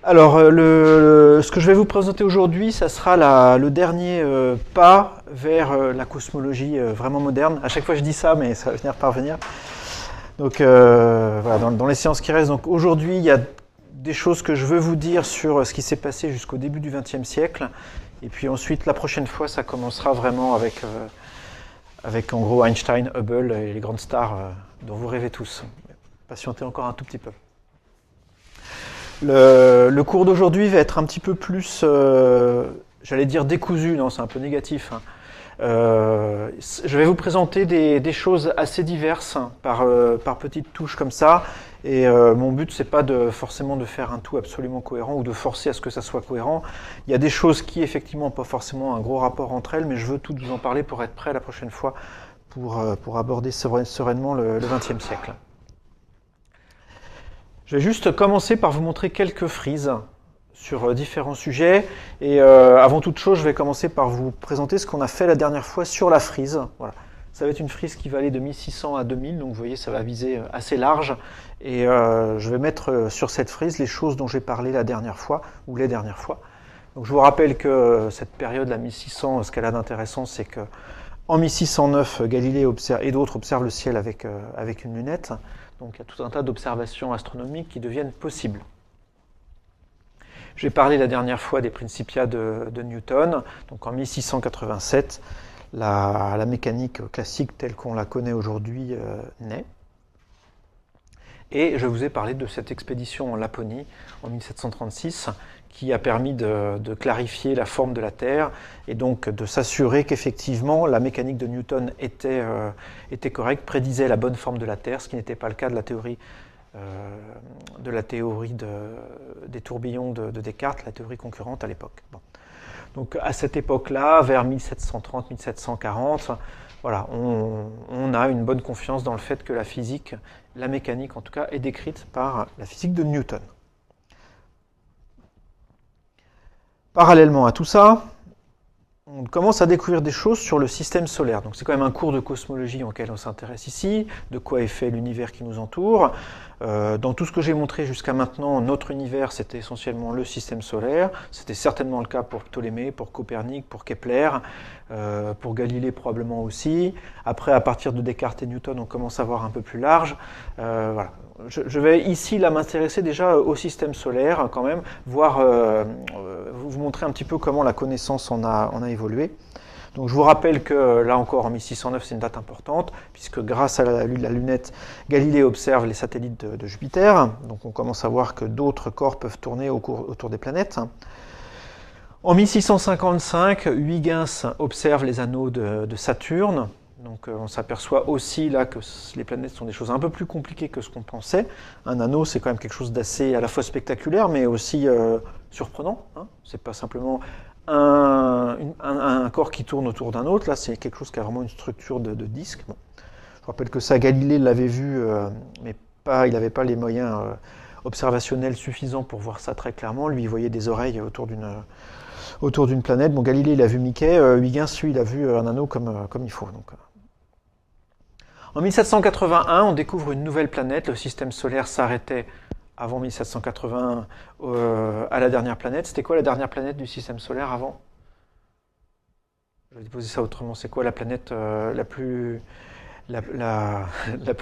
Alors, ce que je vais vous présenter aujourd'hui, ça sera le dernier pas vers la cosmologie vraiment moderne. À chaque fois, je dis ça, mais ça va finir par venir. Donc, voilà, dans les séances qui restent. Donc, aujourd'hui, il y a des choses que je veux vous dire sur ce qui s'est passé jusqu'au début du XXe siècle. Et puis ensuite, la prochaine fois, ça commencera vraiment avec en gros Einstein, Hubble et les grandes stars dont vous rêvez tous. Patientez encore un tout petit peu. Le cours d'aujourd'hui va être un petit peu plus, j'allais dire décousu, non, c'est un peu négatif. Hein. Je vais vous présenter des choses assez diverses par petites touches comme ça. Et mon but, c'est pas forcément de faire un tout absolument cohérent ou de forcer à ce que ça soit cohérent. Il y a des choses qui, effectivement, n'ont pas forcément un gros rapport entre elles, mais je veux toutes vous en parler pour être prêt la prochaine fois pour aborder sereinement le XXe siècle. Je vais juste commencer par vous montrer quelques frises sur différents sujets. Et avant toute chose, je vais commencer par vous présenter ce qu'on a fait la dernière fois sur la frise. Voilà. Ça va être une frise qui va aller de 1600 à 2000, donc vous voyez, ça va viser assez large. Et je vais mettre sur cette frise les choses dont j'ai parlé la dernière fois, ou les dernières fois. Donc je vous rappelle que cette période, la 1600, ce qu'elle a d'intéressant, c'est que en 1609, Galilée et d'autres observent le ciel avec une lunette. Donc il y a tout un tas d'observations astronomiques qui deviennent possibles. J'ai parlé la dernière fois des Principia de Newton. Donc en 1687, la mécanique classique telle qu'on la connaît aujourd'hui naît. Et je vous ai parlé de cette expédition en Laponie en 1736 qui a permis de clarifier la forme de la Terre et donc de s'assurer qu'effectivement la mécanique de Newton était correcte, prédisait la bonne forme de la Terre, ce qui n'était pas le cas de la théorie des tourbillons de Descartes, la théorie concurrente à l'époque. Bon. Donc à cette époque-là, vers 1730-1740, voilà, on a une bonne confiance dans le fait que la physique, la mécanique en tout cas, est décrite par la physique de Newton. Parallèlement à tout ça, on commence à découvrir des choses sur le système solaire. Donc c'est quand même un cours de cosmologie auquel on s'intéresse ici, de quoi est fait l'univers qui nous entoure. Dans tout ce que j'ai montré jusqu'à maintenant, notre univers, c'était essentiellement le système solaire. C'était certainement le cas pour Ptolémée, pour Copernic, pour Kepler, pour Galilée probablement aussi. Après, à partir de Descartes et Newton, on commence à voir un peu plus large. Voilà. Je vais ici là m'intéresser déjà au système solaire quand même, voir, vous montrer un petit peu comment la connaissance en a évolué. Donc je vous rappelle que là encore en 1609 c'est une date importante puisque grâce à la lunette, Galilée observe les satellites de Jupiter. Donc on commence à voir que d'autres corps peuvent tourner autour des planètes. En 1655, Huygens observe les anneaux de Saturne. Donc on s'aperçoit aussi là que les planètes sont des choses un peu plus compliquées que ce qu'on pensait. Un anneau, c'est quand même quelque chose d'assez à la fois spectaculaire, mais aussi surprenant. Hein. C'est pas simplement un corps qui tourne autour d'un autre. Là, c'est quelque chose qui a vraiment une structure de disque. Bon. Je rappelle que ça, Galilée l'avait vu, mais il n'avait pas les moyens observationnels suffisants pour voir ça très clairement. Lui, il voyait des oreilles autour d'une planète. Bon, Galilée, il a vu Mickey. Huygens, lui, il a vu un anneau comme il faut. Donc. En 1781, on découvre une nouvelle planète. Le système solaire s'arrêtait avant 1781 à la dernière planète. C'était quoi la dernière planète du système solaire avant? Je vais poser ça autrement. C'est quoi la planète la plus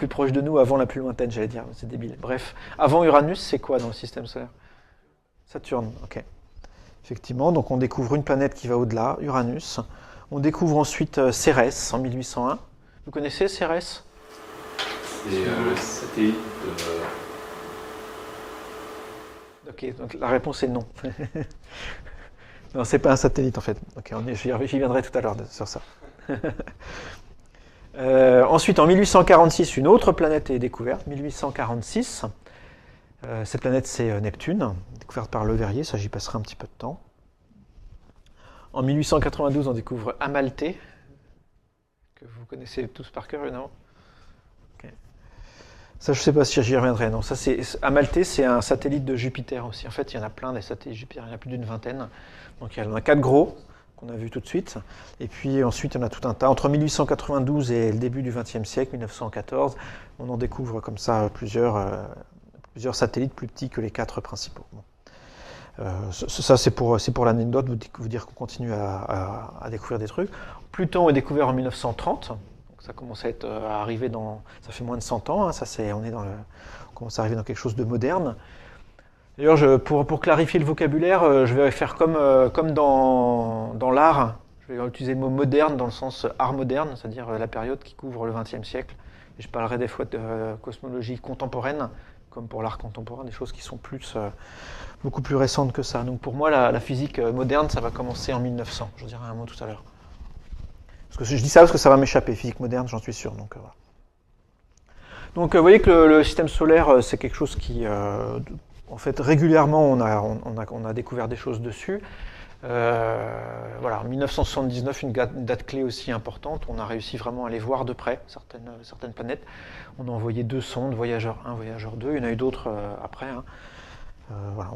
proche de nous avant la plus lointaine, j'allais dire. C'est débile. Bref, avant Uranus, c'est quoi dans le système solaire? Saturne, ok. Effectivement, donc on découvre une planète qui va au-delà, Uranus. On découvre ensuite Cérès en 1801. Vous connaissez Cérès? C'est le satellite Ok, donc la réponse est non. Non, c'est pas un satellite en fait. Ok, j'y viendrai tout à l'heure sur ça. Ensuite, en 1846, une autre planète est découverte, 1846. Cette planète, c'est Neptune, découverte par Le Verrier, ça j'y passerai un petit peu de temps. En 1892, on découvre Amalthée, que vous connaissez tous par cœur, non? Okay. Ça, je ne sais pas si j'y reviendrai. Non, ça, Amalthée, c'est un satellite de Jupiter aussi. En fait, il y en a plein des satellites de Jupiter, il y en a plus d'une vingtaine. Donc, il y en a 4 gros qu'on a vu tout de suite. Et puis ensuite, il y en a tout un tas. Entre 1892 et le début du XXe siècle, 1914, on en découvre comme ça plusieurs satellites plus petits que les 4 principaux. Bon. Ça, c'est pour l'anecdote, vous dire qu'on continue à découvrir des trucs. Pluton est découvert en 1930, donc ça commence à arriver ça fait moins de 100 ans, hein, on commence à arriver dans quelque chose de moderne. D'ailleurs, pour clarifier le vocabulaire, je vais faire comme dans l'art, je vais utiliser le mot moderne dans le sens art moderne, c'est-à-dire la période qui couvre le XXe siècle. Et je parlerai des fois de cosmologie contemporaine, comme pour l'art contemporain, des choses qui sont beaucoup plus récentes que ça. Donc pour moi, la physique moderne, ça va commencer en 1900. Je dirai un mot tout à l'heure. Je dis ça parce que ça va m'échapper, physique moderne, j'en suis sûr. Donc, voilà. Donc vous voyez que le système solaire, c'est quelque chose qui, en fait, régulièrement, on a découvert des choses dessus. Voilà, en 1979, une date clé aussi importante, on a réussi vraiment à les voir de près, certaines planètes. On a envoyé 2 sondes, Voyageur 1, Voyageur 2, il y en a eu d'autres après. Hein. Voilà,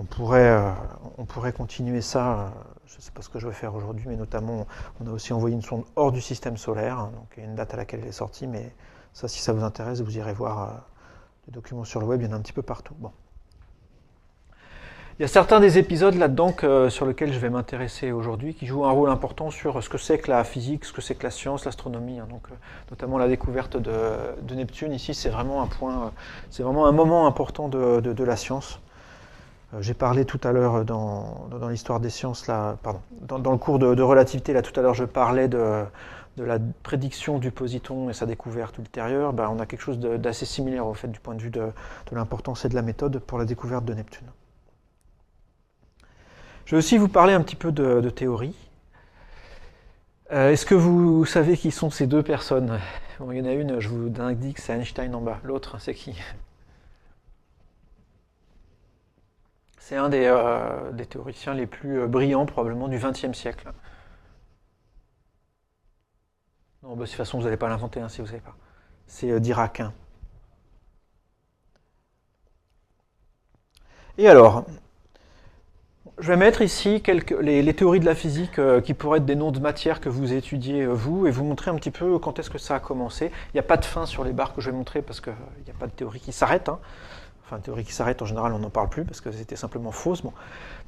on pourrait continuer ça, je ne sais pas ce que je vais faire aujourd'hui, mais notamment, on a aussi envoyé une sonde hors du système solaire, hein, donc il y a une date à laquelle elle est sortie, mais ça, si ça vous intéresse, vous irez voir les documents sur le web, il y en a un petit peu partout. Bon. Il y a certains des épisodes là-dedans sur lesquels je vais m'intéresser aujourd'hui qui jouent un rôle important sur ce que c'est que la physique, ce que c'est que la science, l'astronomie. Hein. Donc, notamment la découverte de Neptune ici, c'est vraiment un moment important de la science. J'ai parlé tout à l'heure dans l'histoire des sciences, là, pardon, dans le cours de relativité, là tout à l'heure je parlais de la prédiction du positon et sa découverte ultérieure. Ben, on a quelque chose d'assez similaire au fait du point de vue de l'importance et de la méthode pour la découverte de Neptune. Je vais aussi vous parler un petit peu de théorie. Est-ce que vous savez qui sont ces 2 personnes? Bon, il y en a une, je vous indique, c'est Einstein en bas. L'autre, c'est qui? C'est un des théoriciens les plus brillants, probablement, du XXe siècle. Non, bah, de toute façon, vous n'allez pas l'inventer si vous ne savez pas. C'est Dirac. Et alors, je vais mettre ici les théories de la physique qui pourraient être des noms de matière que vous étudiez vous et vous montrer un petit peu quand est-ce que ça a commencé. Il n'y a pas de fin sur les barres que je vais montrer parce qu'il n'y a pas de théorie qui s'arrête. Hein. Enfin, théorie qui s'arrête, en général, on n'en parle plus parce que c'était simplement fausse. Bon.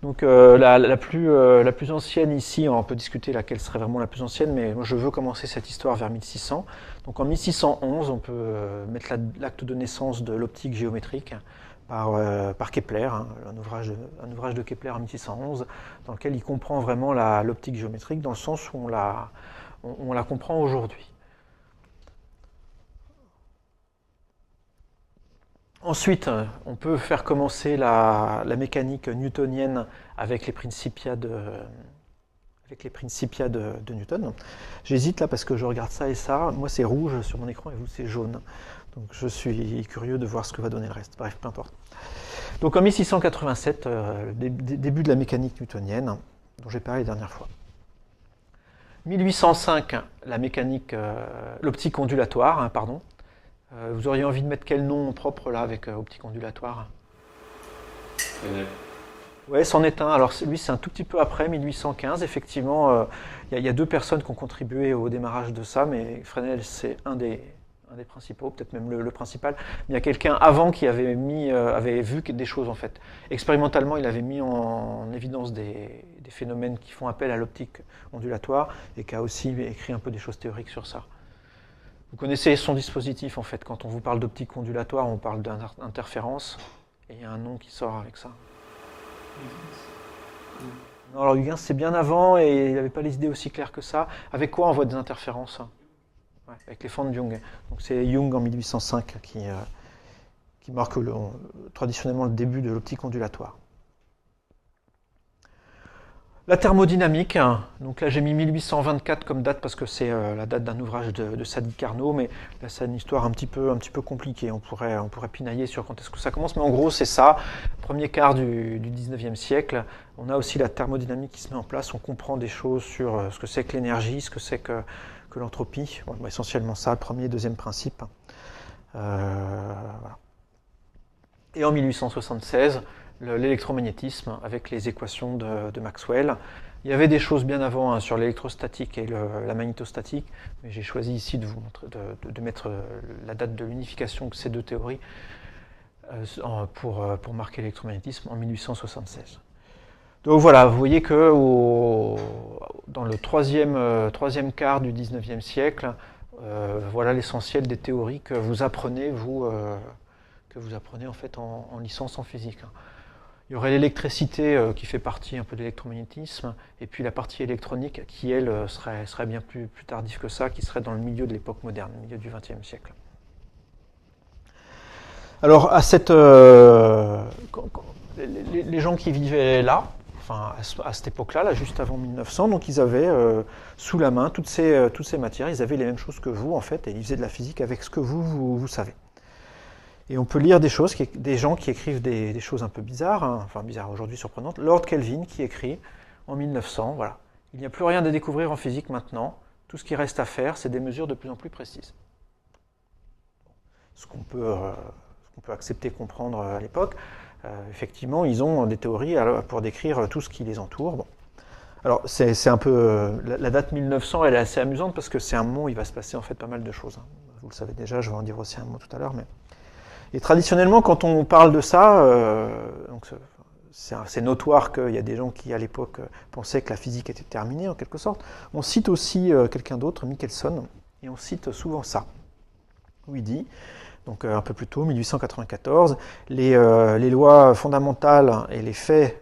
Donc, la plus ancienne ici, on peut discuter laquelle serait vraiment la plus ancienne, mais moi, je veux commencer cette histoire vers 1600. Donc, en 1611, on peut mettre l'acte de naissance de l'optique géométrique par Kepler, hein, un ouvrage de Kepler en 1611, dans lequel il comprend vraiment l'optique géométrique dans le sens où on la comprend aujourd'hui. Ensuite, on peut faire commencer la mécanique newtonienne avec les Principia de Newton. J'hésite là parce que je regarde ça et ça. Moi, c'est rouge sur mon écran et vous, c'est jaune. Donc, je suis curieux de voir ce que va donner le reste. Bref, peu importe. Donc, en 1687, début de la mécanique newtonienne, dont j'ai parlé la dernière fois. 1805, l'optique ondulatoire, hein, pardon. Vous auriez envie de mettre quel nom propre là avec optique ondulatoire? Ouais, c'en est un. Alors lui, c'est un tout petit peu après, 1815. Effectivement, il y a 2 personnes qui ont contribué au démarrage de ça, mais Fresnel, c'est un des principaux, peut-être même le principal. Mais il y a quelqu'un avant qui avait vu des choses en fait. Expérimentalement, il avait mis en évidence des phénomènes qui font appel à l'optique ondulatoire et qui a aussi écrit un peu des choses théoriques sur ça. Vous connaissez son dispositif en fait. Quand on vous parle d'optique ondulatoire, on parle d'interférence et il y a un nom qui sort avec ça. Non, alors Huygens c'est bien avant et il n'avait pas les idées aussi claires que ça. Avec quoi on voit des interférences? Ouais, avec les fentes de Young. Donc c'est Young en 1805 qui marque traditionnellement le début de l'optique ondulatoire. La thermodynamique, donc là j'ai mis 1824 comme date parce que c'est la date d'un ouvrage de Sadi Carnot, mais là c'est une histoire un petit peu compliquée, on pourrait pinailler sur quand est-ce que ça commence, mais en gros c'est ça, premier quart du 19e siècle, on a aussi la thermodynamique qui se met en place, on comprend des choses sur ce que c'est que l'énergie, ce que c'est que l'entropie, bon, essentiellement ça, le premier et deuxième principe. Voilà. Et en 1876, l'électromagnétisme avec les équations de Maxwell. Il y avait des choses bien avant sur l'électrostatique et la magnétostatique, mais j'ai choisi ici de vous montrer, de mettre la date de l'unification de ces 2 théories pour marquer l'électromagnétisme en 1876. Donc voilà, vous voyez que dans le troisième quart du 19e siècle, voilà l'essentiel des théories que vous apprenez, en fait en licence en physique. Il y aurait l'électricité qui fait partie un peu de l'électromagnétisme, et puis la partie électronique qui, elle, serait bien plus tardive que ça, qui serait dans le milieu de l'époque moderne, le milieu du XXe siècle. Alors, les gens qui vivaient là, enfin à cette époque-là, là, juste avant 1900, donc ils avaient sous la main toutes ces matières, ils avaient les mêmes choses que vous, en fait, et ils faisaient de la physique avec ce que vous savez. Et on peut lire des gens qui écrivent des choses un peu bizarres, hein, enfin bizarres aujourd'hui, surprenantes. Lord Kelvin qui écrit en 1900, voilà, il n'y a plus rien à découvrir en physique maintenant, tout ce qui reste à faire, c'est des mesures de plus en plus précises. Ce qu'on peut accepter, comprendre à l'époque. Effectivement, ils ont des théories pour décrire tout ce qui les entoure. Bon. Alors, c'est un peu... la date 1900, elle est assez amusante parce que c'est un moment où il va se passer en fait pas mal de choses. Vous le savez déjà, je vais en dire aussi un mot tout à l'heure, mais... Et traditionnellement, quand on parle de ça, c'est notoire qu'il y a des gens qui, à l'époque, pensaient que la physique était terminée, en quelque sorte. On cite aussi quelqu'un d'autre, Michelson, et on cite souvent ça, où il dit, donc un peu plus tôt, 1894, les lois fondamentales et les faits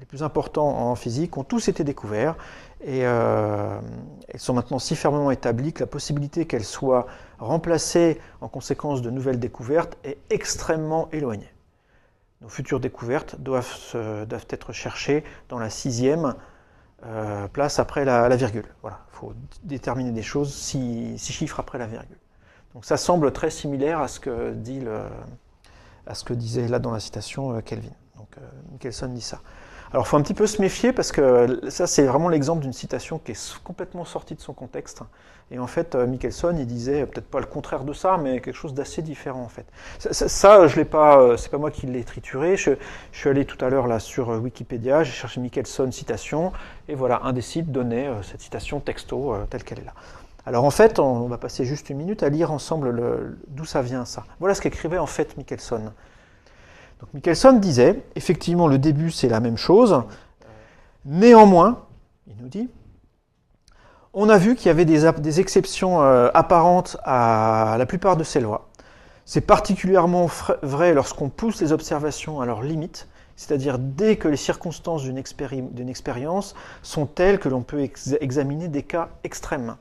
les plus importants en physique ont tous été découverts, et elles sont maintenant si fermement établies que la possibilité qu'elles soient remplacées en conséquence de nouvelles découvertes est extrêmement éloignée. Nos futures découvertes doivent être cherchées dans la 6e place après la virgule. Voilà, il faut déterminer des choses 6 chiffres après la virgule. Donc ça semble très similaire à ce que disait là dans la citation Kelvin. Donc Michelson dit ça. Alors il faut un petit peu se méfier parce que ça c'est vraiment l'exemple d'une citation qui est complètement sortie de son contexte. Et en fait Michelson il disait peut-être pas le contraire de ça, mais quelque chose d'assez différent en fait. Ça je l'ai pas, c'est pas moi qui l'ai trituré. Je suis allé tout à l'heure là sur Wikipédia, j'ai cherché Michelson citation et voilà un des sites donnait cette citation texto telle qu'elle est là. Alors en fait on va passer juste une minute à lire ensemble d'où ça vient ça. Voilà ce qu'écrivait en fait Michelson. Donc Michelson disait, effectivement le début c'est la même chose, néanmoins, il nous dit, on a vu qu'il y avait des exceptions apparentes à la plupart de ces lois. C'est particulièrement vrai lorsqu'on pousse les observations à leurs limites, c'est-à-dire dès que les circonstances d'une expérience sont telles que l'on peut examiner des cas extrêmes.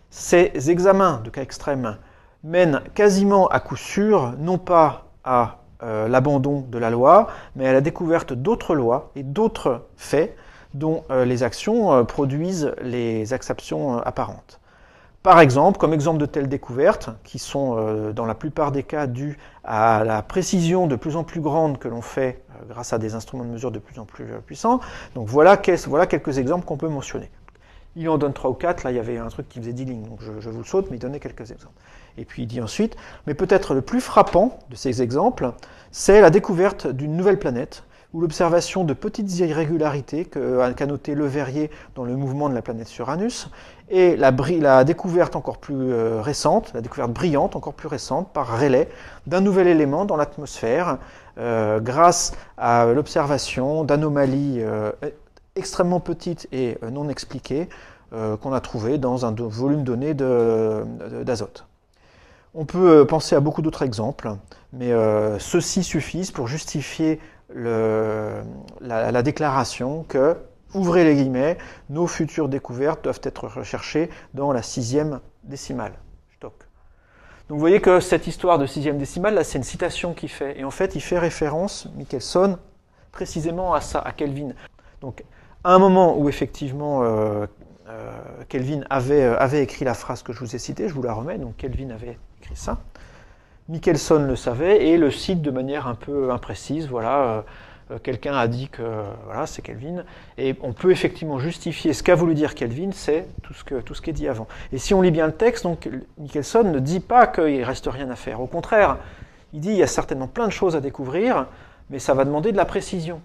Ces examens de cas extrêmes mènent quasiment à coup sûr, non pas à l'abandon de la loi, mais à la découverte d'autres lois et d'autres faits dont les actions produisent les exceptions apparentes. Par exemple, comme exemple de telles découvertes, qui sont dans la plupart des cas dues à la précision de plus en plus grande que l'on fait grâce à des instruments de mesure de plus en plus puissants, donc voilà quelques exemples qu'on peut mentionner. Il en donne 3 ou 4, là il y avait un truc qui faisait 10 lignes, donc je vous le saute, mais il donnait quelques exemples. Et puis il dit ensuite, mais peut-être le plus frappant de ces exemples, c'est la découverte d'une nouvelle planète, ou l'observation de petites irrégularités qu'a noté Le Verrier dans le mouvement de la planète sur Uranus, et la découverte encore plus récente, la découverte brillante encore plus récente par Rayleigh d'un nouvel élément dans l'atmosphère, grâce à l'observation d'anomalies extrêmement petites et non expliquées qu'on a trouvées dans un volume donné d'azote. On peut penser à beaucoup d'autres exemples, mais ceux-ci suffisent pour justifier la déclaration que, ouvrez les guillemets, nos futures découvertes doivent être recherchées dans la 6e décimale. Donc vous voyez que cette histoire de 6e décimale, là c'est une citation qu'il fait, et en fait il fait référence, Michelson, précisément à ça, à Kelvin. Donc à un moment où effectivement Kelvin avait écrit la phrase que je vous ai citée, je vous la remets, donc Kelvin avait écrit ça. Michelson le savait et le cite de manière un peu imprécise. Voilà, quelqu'un a dit que voilà, c'est Kelvin, et on peut effectivement justifier ce qu'a voulu dire Kelvin, c'est tout ce qui est dit avant. Et si on lit bien le texte, donc Michelson ne dit pas qu'il ne reste rien à faire. Au contraire, il dit qu'il y a certainement plein de choses à découvrir, mais ça va demander de la précision.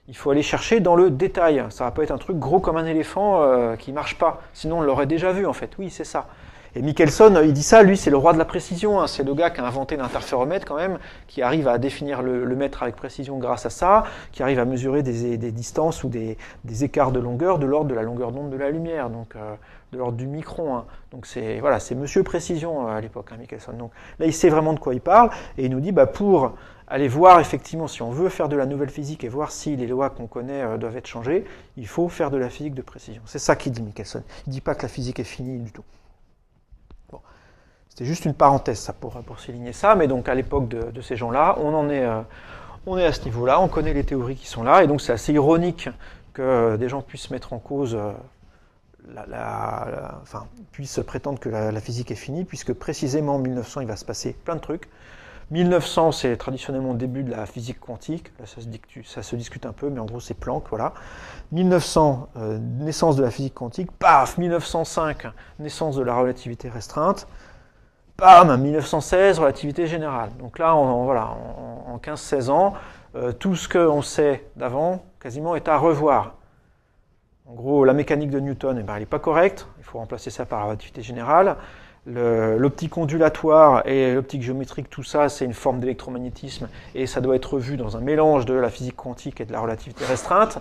Il faut aller chercher dans le détail. Ça ne va pas être un truc gros comme un éléphant qui ne marche pas. Sinon, on l'aurait déjà vu, en fait. Oui, c'est ça. Et Michelson, il dit ça, lui, c'est le roi de la précision. Hein. C'est le gars qui a inventé l'interféromètre quand même, qui arrive à définir le mètre avec précision grâce à ça, qui arrive à mesurer des distances ou des écarts de longueur de l'ordre de la longueur d'onde de la lumière, donc de l'ordre du micron. Hein. Donc c'est voilà, c'est Monsieur Précision à l'époque, hein, Michelson. Donc là, il sait vraiment de quoi il parle, et il nous dit, pour aller voir effectivement si on veut faire de la nouvelle physique et voir si les lois qu'on connaît doivent être changées, il faut faire de la physique de précision. C'est ça qu'il dit Michelson. Il ne dit pas que la physique est finie du tout. Bon. C'était juste une parenthèse ça pour souligner ça, mais donc à l'époque de ces gens-là, on est à ce niveau-là, on connaît les théories qui sont là, et donc c'est assez ironique que des gens puissent mettre en cause, puissent prétendre que la physique est finie, puisque précisément en 1900, il va se passer plein de trucs. 1900, c'est traditionnellement le début de la physique quantique. Là, ça se discute un peu, mais en gros, c'est Planck, voilà. 1900, naissance de la physique quantique. Paf, 1905, naissance de la relativité restreinte. Bam, 1916, relativité générale. Donc là, en 15-16 ans, tout ce qu'on sait d'avant, quasiment, est à revoir. En gros, la mécanique de Newton, elle n'est pas correcte. Il faut remplacer ça par la relativité générale. L'optique ondulatoire et l'optique géométrique, tout ça, c'est une forme d'électromagnétisme et ça doit être vu dans un mélange de la physique quantique et de la relativité restreinte.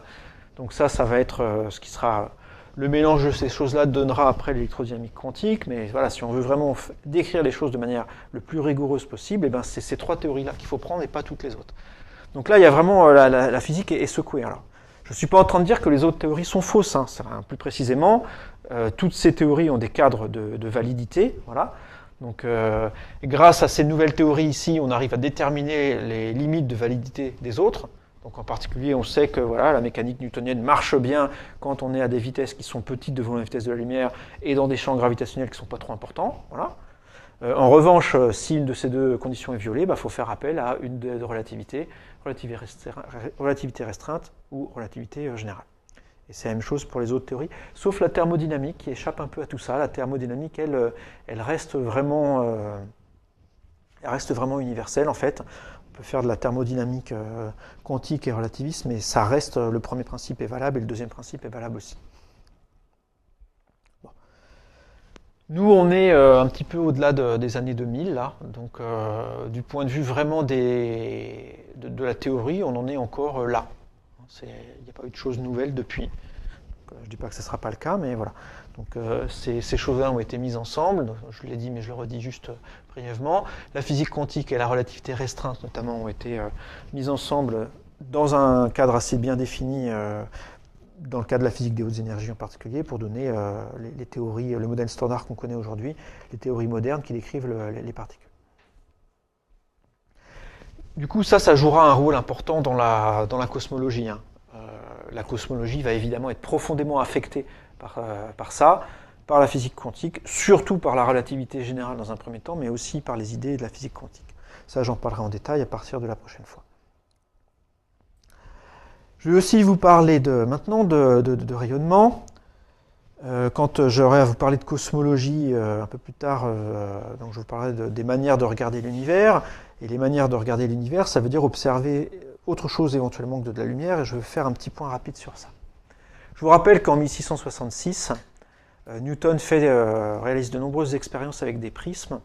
Donc ça va être ce qui sera... Le mélange de ces choses-là donnera après l'électrodynamique quantique, mais voilà, si on veut vraiment décrire les choses de manière le plus rigoureuse possible, c'est ces trois théories-là qu'il faut prendre et pas toutes les autres. Donc là, il y a vraiment... la physique est secouée. Alors, je ne suis pas en train de dire que les autres théories sont fausses. Hein. Plus précisément, toutes ces théories ont des cadres de validité. Voilà. Donc, grâce à ces nouvelles théories ici, on arrive à déterminer les limites de validité des autres. Donc, en particulier, on sait que la mécanique newtonienne marche bien quand on est à des vitesses qui sont petites devant la vitesse de la lumière et dans des champs gravitationnels qui ne sont pas trop importants. Voilà. En revanche, si une de ces deux conditions est violée, il faut faire appel à une de relativité restreinte ou relativité générale. Et c'est la même chose pour les autres théories, sauf la thermodynamique qui échappe un peu à tout ça. La thermodynamique, elle reste vraiment universelle en fait. On peut faire de la thermodynamique quantique et relativiste, mais ça reste, le premier principe est valable et le deuxième principe est valable aussi. Nous, on est un petit peu au-delà des années 2000, là. Donc, du point de vue vraiment de la théorie, on en est encore là. Il n'y a pas eu de choses nouvelles depuis. Donc, je ne dis pas que ce ne sera pas le cas, mais voilà. Donc, ces choses-là ont été mises ensemble. Donc, je l'ai dit, mais je le redis juste brièvement. La physique quantique et la relativité restreinte, notamment, ont été mises ensemble dans un cadre assez bien défini, dans le cas de la physique des hautes énergies en particulier, pour donner les théories, le modèle standard qu'on connaît aujourd'hui, les théories modernes qui décrivent les particules. Du coup, ça jouera un rôle important dans la cosmologie. Hein. La cosmologie va évidemment être profondément affectée par ça, par la physique quantique, surtout par la relativité générale dans un premier temps, mais aussi par les idées de la physique quantique. Ça, j'en parlerai en détail à partir de la prochaine fois. Je vais aussi vous parler maintenant de rayonnement. Quand j'aurai à vous parler de cosmologie un peu plus tard, donc je vous parlerai des manières de regarder l'univers. Et les manières de regarder l'univers, ça veut dire observer autre chose éventuellement que de la lumière, et je vais faire un petit point rapide sur ça. Je vous rappelle qu'en 1666, Newton réalise de nombreuses expériences avec des prismes.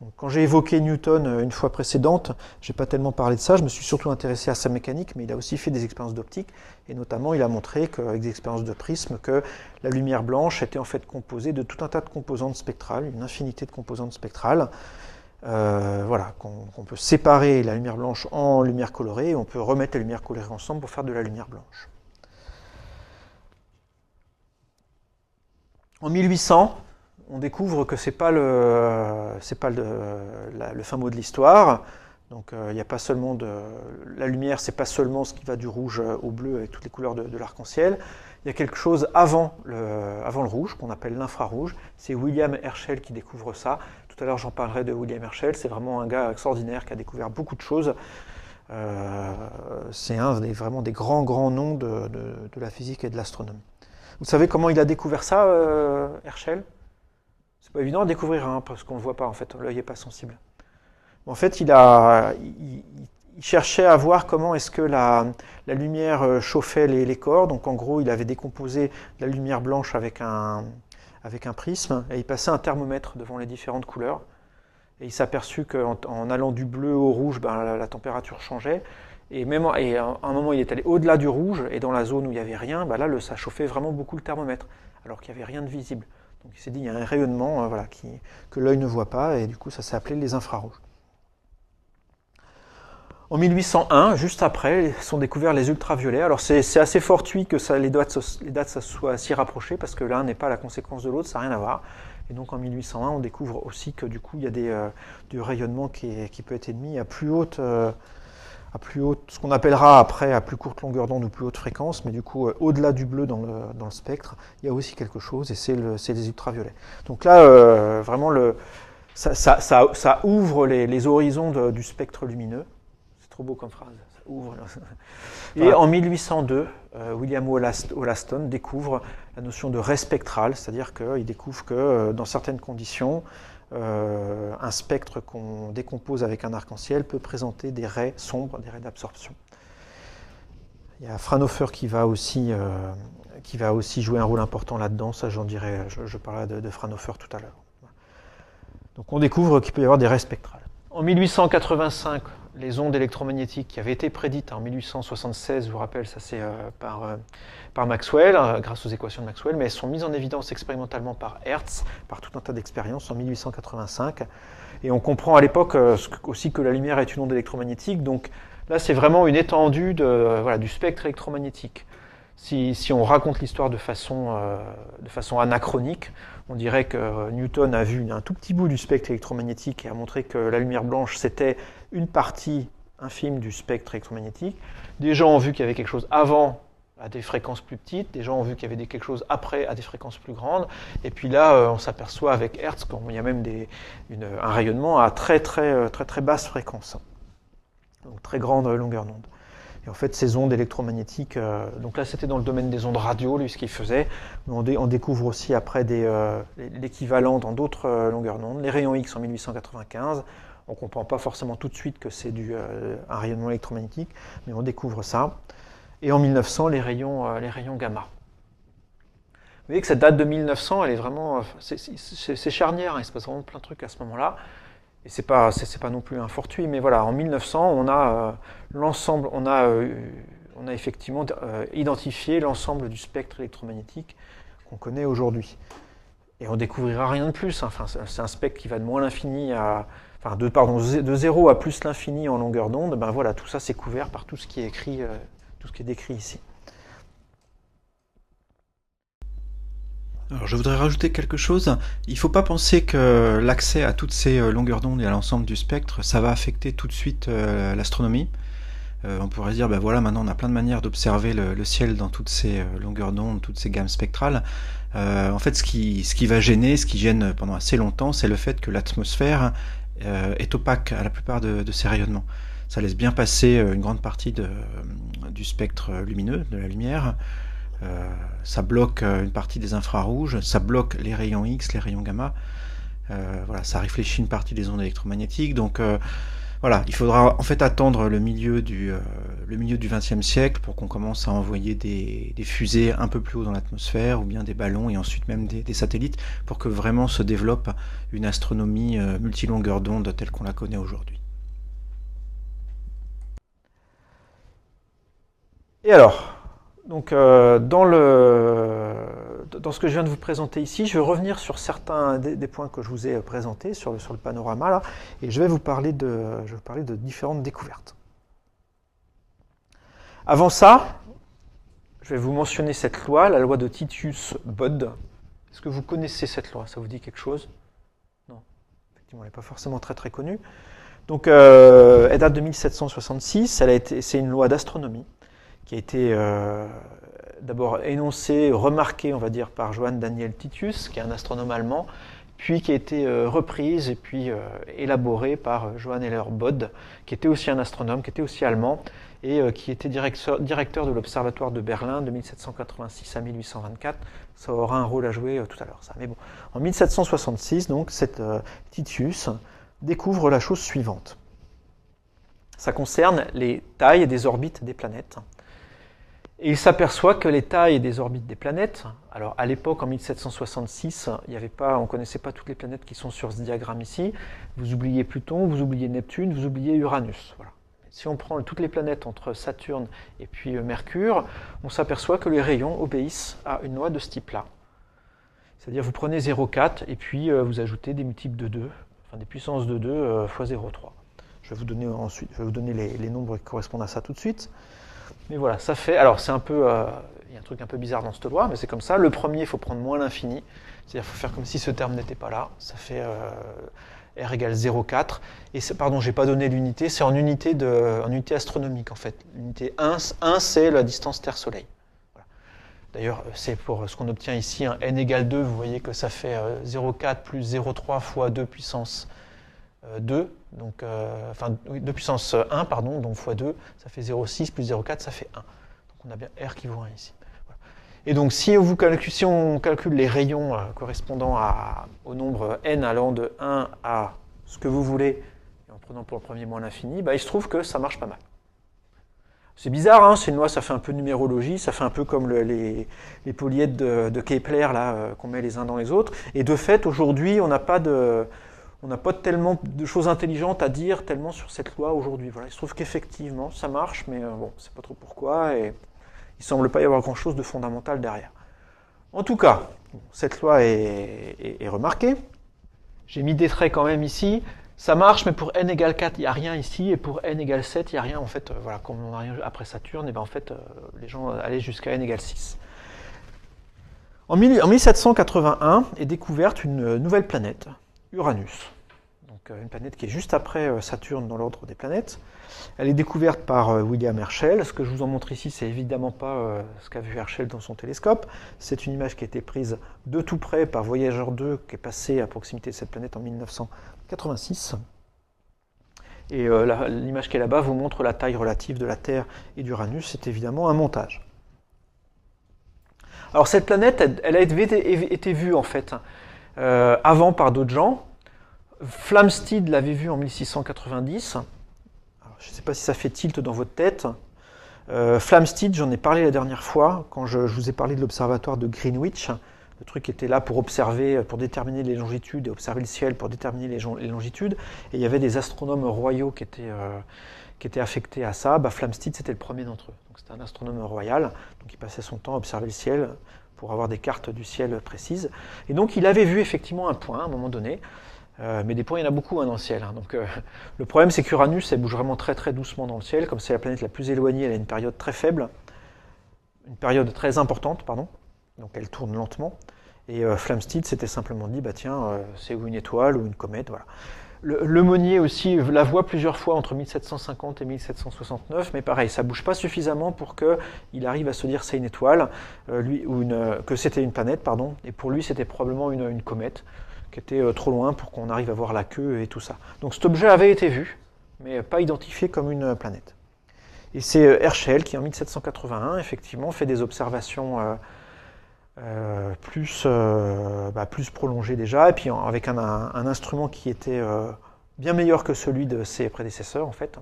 Donc, quand j'ai évoqué Newton une fois précédente, je n'ai pas tellement parlé de ça, je me suis surtout intéressé à sa mécanique, mais il a aussi fait des expériences d'optique, et notamment il a montré qu'avec des expériences de prisme, que la lumière blanche était en fait composée de tout un tas de composantes spectrales, une infinité de composantes spectrales, qu'on peut séparer la lumière blanche en lumière colorée, et on peut remettre la lumière colorée ensemble pour faire de la lumière blanche. En 1800, on découvre que c'est pas le fin mot de l'histoire. Donc il n'y a pas seulement la lumière, c'est pas seulement ce qui va du rouge au bleu avec toutes les couleurs de l'arc-en-ciel. Il y a quelque chose avant le rouge qu'on appelle l'infrarouge. C'est William Herschel qui découvre ça. Tout à l'heure j'en parlerai de William Herschel. C'est vraiment un gars extraordinaire qui a découvert beaucoup de choses. C'est vraiment des grands noms de la physique et de l'astronomie. Vous savez comment il a découvert ça, Herschel ? C'est pas évident à découvrir, hein, parce qu'on ne le voit pas, en fait, l'œil n'est pas sensible. En fait, il cherchait à voir comment est-ce que la lumière chauffait les corps. Donc en gros, il avait décomposé la lumière blanche avec un avec un prisme et il passait un thermomètre devant les différentes couleurs. Et il s'est aperçu qu'en allant du bleu au rouge, ben, la température changeait. Et à un moment, il est allé au-delà du rouge, et dans la zone où il n'y avait rien, ben là, ça chauffait vraiment beaucoup le thermomètre, alors qu'il n'y avait rien de visible. Donc il s'est dit, il y a un rayonnement que l'œil ne voit pas, et du coup, ça s'est appelé les infrarouges. En 1801, juste après, sont découverts les ultraviolets. Alors c'est assez fortuit que les dates ça soient si rapprochées, parce que l'un n'est pas la conséquence de l'autre, ça n'a rien à voir. Et donc en 1801, on découvre aussi que du coup, il y a du rayonnement qui peut être émis à plus haute, ce qu'on appellera après à plus courte longueur d'onde ou plus haute fréquence, mais du coup, au-delà du bleu dans le spectre, il y a aussi quelque chose, et c'est les ultraviolets. Donc là, vraiment, ça ouvre les horizons du spectre lumineux. C'est trop beau comme phrase, ça ouvre. Et en 1802, William Wollaston découvre la notion de ray spectral, c'est-à-dire qu'il découvre que dans certaines conditions, un spectre qu'on décompose avec un arc-en-ciel peut présenter des raies sombres, des raies d'absorption. Il y a Fraunhofer qui va aussi jouer un rôle important là-dedans, ça j'en dirai, je parlerai de Fraunhofer tout à l'heure. Donc on découvre qu'il peut y avoir des raies spectrales. En 1885, les ondes électromagnétiques qui avaient été prédites en 1876, je vous rappelle, ça c'est par Maxwell, grâce aux équations de Maxwell, mais elles sont mises en évidence expérimentalement par Hertz, par tout un tas d'expériences en 1885. Et on comprend à l'époque aussi que la lumière est une onde électromagnétique, donc là c'est vraiment une étendue du spectre électromagnétique. Si on raconte l'histoire de façon anachronique, on dirait que Newton a vu un tout petit bout du spectre électromagnétique et a montré que la lumière blanche, c'était une partie infime du spectre électromagnétique. Des gens ont vu qu'il y avait quelque chose avant à des fréquences plus petites, des gens ont vu qu'il y avait quelque chose après à des fréquences plus grandes, et puis là, on s'aperçoit avec Hertz qu'il y a même un rayonnement à très basse fréquence, donc très grande longueur d'onde. Et en fait, ces ondes électromagnétiques, donc là c'était dans le domaine des ondes radio, lui ce qu'il faisait, mais on découvre aussi après l'équivalent dans d'autres longueurs d'onde, les rayons X en 1895, on ne comprend pas forcément tout de suite que c'est un rayonnement électromagnétique, mais on découvre ça. Et en 1900, les rayons gamma. Vous voyez que cette date de 1900, elle est vraiment, c'est charnière, il se passe vraiment plein de trucs à ce moment-là. Et c'est pas non plus un fortuit, mais voilà, en 1900, on a effectivement identifié l'ensemble du spectre électromagnétique qu'on connaît aujourd'hui. Et on découvrira rien de plus. Enfin, c'est un spectre qui va de moins l'infini de 0 à plus l'infini en longueur d'onde. Ben voilà, tout ça c'est couvert par tout ce qui est écrit, tout ce qui est décrit ici. Alors je voudrais rajouter quelque chose. Il ne faut pas penser que l'accès à toutes ces longueurs d'onde et à l'ensemble du spectre, ça va affecter tout de suite l'astronomie. On pourrait se dire, ben voilà, maintenant on a plein de manières d'observer le ciel dans toutes ces longueurs d'onde, toutes ces gammes spectrales. En fait, ce qui va gêner, ce qui gêne pendant assez longtemps, c'est le fait que l'atmosphère est opaque à la plupart de ces rayonnements. Ça laisse bien passer une grande partie du spectre lumineux, de la lumière. Ça bloque une partie des infrarouges, ça bloque les rayons X, les rayons gamma. Voilà, ça réfléchit une partie des ondes électromagnétiques. Donc voilà, il faudra en fait attendre le milieu du XXe siècle pour qu'on commence à envoyer des fusées un peu plus haut dans l'atmosphère, ou bien des ballons, et ensuite même des satellites, pour que vraiment se développe une astronomie multilongueur d'onde telle qu'on la connaît aujourd'hui. Et alors, donc, dans ce que je viens de vous présenter ici, je vais revenir sur certains des points que je vous ai présentés sur le panorama, là, et je vais vous parler de différentes découvertes. Avant ça, je vais vous mentionner cette loi, la loi de Titius-Bode. Est-ce que vous connaissez cette loi? Ça vous dit quelque chose? Non, effectivement, elle n'est pas forcément très connue. Donc, elle date de 1766, c'est une loi d'astronomie qui a été d'abord énoncée, remarquée, on va dire, par Johann Daniel Titius, qui est un astronome allemand, puis qui a été reprise et puis élaborée par Johann Heller Bode, qui était aussi un astronome, qui était aussi allemand, et qui était directeur de l'Observatoire de Berlin de 1786 à 1824. Ça aura un rôle à jouer tout à l'heure, ça. Mais bon, en 1766, donc, Titius découvre la chose suivante. Ça concerne les tailles des orbites des planètes. Et il s'aperçoit que les tailles des orbites des planètes, alors à l'époque en 1766, on ne connaissait pas toutes les planètes qui sont sur ce diagramme ici. Vous oubliez Pluton, vous oubliez Neptune, vous oubliez Uranus. Voilà. Si on prend toutes les planètes entre Saturne et puis Mercure, on s'aperçoit que les rayons obéissent à une loi de ce type-là. C'est-à-dire vous prenez 0,4 et puis vous ajoutez des multiples de 2, enfin des puissances de 2 fois 0,3. Je vais vous donner les nombres qui correspondent à ça tout de suite. Mais voilà, ça fait. Alors, c'est un peu. Il y a un truc un peu bizarre dans cette loi, mais c'est comme ça. Le premier, il faut prendre moins l'infini. C'est-à-dire qu'il faut faire comme si ce terme n'était pas là. Ça fait R égale 0,4. Et pardon, je n'ai pas donné l'unité. C'est en unité astronomique, en fait. L'unité 1, c'est la distance Terre-Soleil. Voilà. D'ailleurs, c'est pour ce qu'on obtient ici, un n égale 2. Vous voyez que ça fait 0,4 plus 0,3 fois 2 puissance 2, donc, 2 puissance 1, pardon, donc fois 2, ça fait 0,6 plus 0,4, ça fait 1. Donc on a bien R qui vaut 1 ici. Voilà. Et donc si on calcule les rayons correspondant au nombre n allant de 1 à ce que vous voulez, et en prenant pour le premier moins l'infini, il se trouve que ça marche pas mal. C'est bizarre, hein, c'est une loi, ça fait un peu de numérologie, ça fait un peu comme les polyèdres de Kepler là, qu'on met les uns dans les autres. Et de fait, aujourd'hui, on n'a pas tellement de choses intelligentes à dire tellement sur cette loi aujourd'hui. Voilà, il se trouve qu'effectivement, ça marche, mais bon, on ne sait pas trop pourquoi, et il ne semble pas y avoir grand-chose de fondamental derrière. En tout cas, cette loi est remarquée. J'ai mis des traits quand même ici. Ça marche, mais pour n égale 4, il n'y a rien ici, et pour n égale 7, il n'y a rien. En fait, voilà, comme on n'a rien après Saturne, et en fait, les gens allaient jusqu'à n égale 6. En 1781 est découverte une nouvelle planète, Uranus, donc une planète qui est juste après Saturne dans l'ordre des planètes. Elle est découverte par William Herschel. Ce que je vous en montre ici, c'est évidemment pas ce qu'a vu Herschel dans son télescope. C'est une image qui a été prise de tout près par Voyager 2, qui est passé à proximité de cette planète en 1986. Et l'image qui est là-bas vous montre la taille relative de la Terre et d'Uranus. C'est évidemment un montage. Alors cette planète, elle a été vue en fait avant par d'autres gens. Flamsteed l'avait vue en 1690. Alors, je ne sais pas si ça fait tilt dans votre tête. Flamsteed, j'en ai parlé la dernière fois, quand je vous ai parlé de l'observatoire de Greenwich. Le truc était là pour observer, pour déterminer les longitudes, et observer le ciel pour déterminer les longitudes. Et il y avait des astronomes royaux qui étaient affectés à ça. Flamsteed, c'était le premier d'entre eux. Donc c'était un astronome royal, donc il passait son temps à observer le ciel pour avoir des cartes du ciel précises. Et donc il avait vu effectivement un point à un moment donné, mais des points il y en a beaucoup dans le ciel. Donc le problème c'est qu'Uranus elle bouge vraiment très très doucement dans le ciel, comme c'est la planète la plus éloignée, elle a une période très faible, une période très importante, pardon, donc elle tourne lentement. Et Flamsteed s'était simplement dit, c'est ou une étoile ou une comète, voilà. Le Monnier aussi la voit plusieurs fois entre 1750 et 1769, mais pareil, ça ne bouge pas suffisamment pour qu'il arrive à se dire c'est une étoile, que c'était une planète, pardon, et pour lui c'était probablement une comète qui était trop loin pour qu'on arrive à voir la queue et tout ça. Donc cet objet avait été vu, mais pas identifié comme une planète. Et c'est Herschel qui en 1781 effectivement fait des observations plus prolongé déjà, et puis avec un instrument qui était bien meilleur que celui de ses prédécesseurs en fait,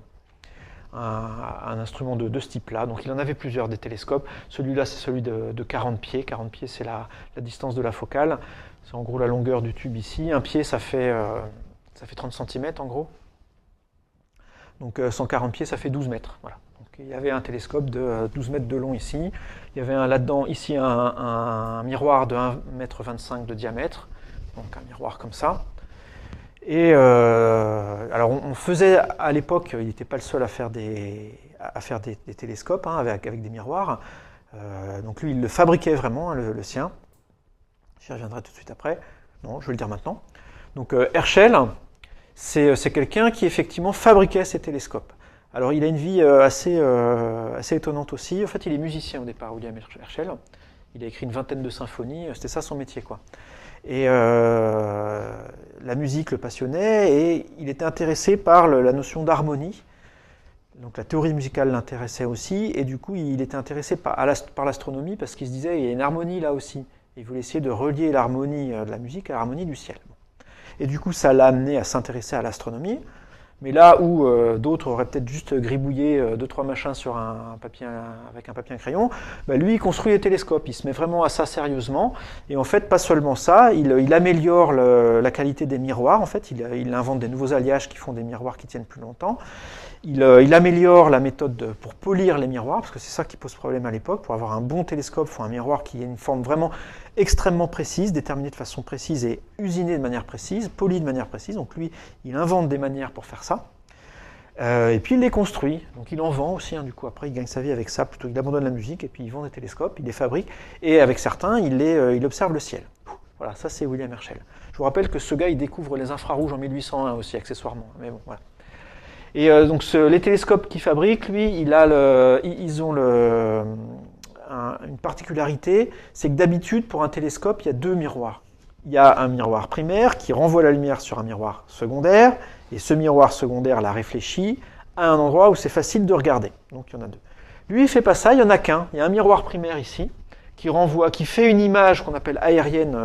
un instrument de ce type-là. Donc il en avait plusieurs des télescopes. Celui-là c'est celui de 40 pieds. 40 pieds c'est la distance de la focale. C'est en gros la longueur du tube ici. Un pied ça fait 30 cm en gros. Donc 140 pieds ça fait 12 mètres. Voilà. Il y avait un télescope de 12 mètres de long ici. Il y avait là-dedans, ici, un miroir de 1,25 m de diamètre. Donc un miroir comme ça. Et alors on faisait, à l'époque, il n'était pas le seul à faire des télescopes avec des miroirs. Donc lui, il le fabriquait vraiment, le sien. J'y reviendrai tout de suite après. Non, je vais le dire maintenant. Donc Herschel, c'est quelqu'un qui effectivement fabriquait ces télescopes. Alors il a une vie assez étonnante aussi. En fait, il est musicien au départ, William Herschel. Il a écrit une vingtaine de symphonies, c'était ça son métier, quoi. Et la musique le passionnait et il était intéressé par la notion d'harmonie. Donc la théorie musicale l'intéressait aussi et du coup il était intéressé par l'astronomie parce qu'il se disait il y a une harmonie là aussi. Il voulait essayer de relier l'harmonie de la musique à l'harmonie du ciel. Et du coup ça l'a amené à s'intéresser à l'astronomie. Mais là où d'autres auraient peut-être juste gribouillé 2-3 machins sur un papier, avec un papier et un crayon, bah lui il construit les télescopes, il se met vraiment à ça sérieusement, et en fait pas seulement ça, il améliore la qualité des miroirs, en fait il invente des nouveaux alliages qui font des miroirs qui tiennent plus longtemps, il améliore la méthode pour polir les miroirs, parce que c'est ça qui pose problème à l'époque, pour avoir un bon télescope, il faut un miroir qui ait une forme vraiment extrêmement précise, déterminée de façon précise et usinée de manière précise, polie de manière précise, donc lui il invente des manières pour faire ça. Et puis il les construit, donc il en vend aussi, hein, du coup après il gagne sa vie avec ça, plutôt qu'il abandonne la musique, et puis il vend des télescopes, il les fabrique, et avec certains il observe le ciel. Voilà, ça c'est William Herschel. Je vous rappelle que ce gars il découvre les infrarouges en 1801 aussi, accessoirement, mais bon voilà. Et donc les télescopes qu'il fabrique, lui, ils ont une particularité, c'est que d'habitude pour un télescope il y a deux miroirs. Il y a un miroir primaire qui renvoie la lumière sur un miroir secondaire, et ce miroir secondaire la réfléchit à un endroit où c'est facile de regarder. Donc il y en a deux. Lui, il ne fait pas ça, il n'y en a qu'un. Il y a un miroir primaire ici, qui fait une image qu'on appelle aérienne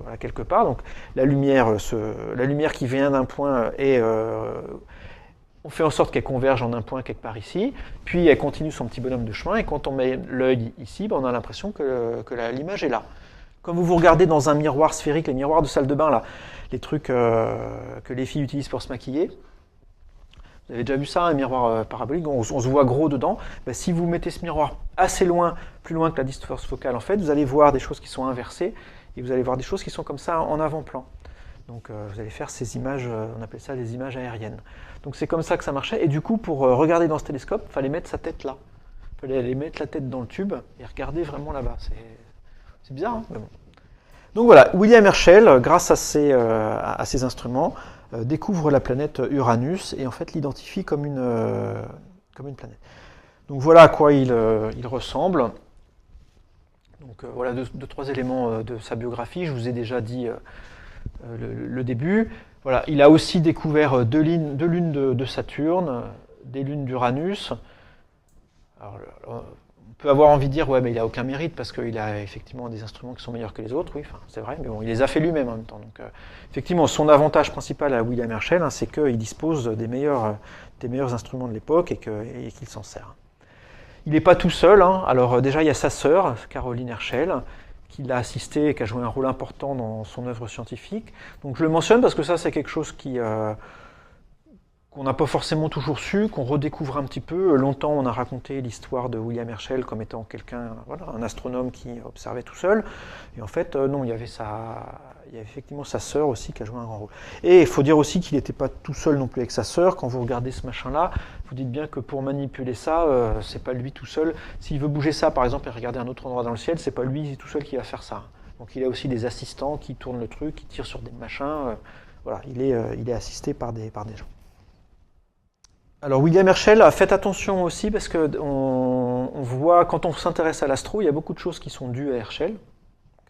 voilà, quelque part. Donc la lumière qui vient d'un point on fait en sorte qu'elle converge en un point quelque part ici, puis elle continue son petit bonhomme de chemin, et quand on met l'œil ici, on a l'impression que l'image est là. Comme vous regardez dans un miroir sphérique, les miroirs de salle de bain, là, les trucs que les filles utilisent pour se maquiller, vous avez déjà vu ça, un miroir parabolique, on se voit gros dedans. Ben, si vous mettez ce miroir assez loin, plus loin que la distance focale, en fait, vous allez voir des choses qui sont inversées, et vous allez voir des choses qui sont comme ça en avant-plan. Donc vous allez faire ces images, on appelle ça des images aériennes. Donc c'est comme ça que ça marchait, et du coup pour regarder dans ce télescope, il fallait mettre sa tête là. Il fallait aller mettre la tête dans le tube et regarder vraiment là-bas. C'est bizarre, hein, mais bon. Donc voilà, William Herschel, grâce à ces instruments, découvre la planète Uranus et en fait l'identifie comme une planète. Donc voilà à quoi il ressemble. Donc voilà deux, trois éléments de sa biographie. Je vous ai déjà dit le début. Voilà, il a aussi découvert deux lunes de Saturne, des lunes d'Uranus. Alors, on peut avoir envie de dire, ouais, mais il n'a aucun mérite parce qu'il a effectivement des instruments qui sont meilleurs que les autres, oui, c'est vrai, mais bon, il les a fait lui-même en même temps. Donc, effectivement, son avantage principal à William Herschel, hein, c'est qu'il dispose des meilleurs instruments de l'époque et qu'il s'en sert. Il n'est pas tout seul, hein. Alors déjà il y a sa sœur, Caroline Herschel, qui l'a assisté et qui a joué un rôle important dans son œuvre scientifique. Donc je le mentionne parce que ça c'est quelque chose qu'on n'a pas forcément toujours su, qu'on redécouvre un petit peu. Longtemps on a raconté l'histoire de William Herschel comme étant quelqu'un, voilà, un astronome qui observait tout seul. Et en fait non, il y avait effectivement sa sœur aussi qui a joué un grand rôle. Et il faut dire aussi qu'il n'était pas tout seul non plus avec sa sœur. Quand vous regardez ce machin-là, vous dites bien que pour manipuler ça, c'est pas lui tout seul. S'il veut bouger ça, par exemple, et regarder un autre endroit dans le ciel, c'est pas lui tout seul qui va faire ça. Donc il a aussi des assistants qui tournent le truc, qui tirent sur des machins. Voilà, il est assisté par des gens. Alors William Herschel, faites attention aussi parce que on voit, quand on s'intéresse à l'astro, il y a beaucoup de choses qui sont dues à Herschel,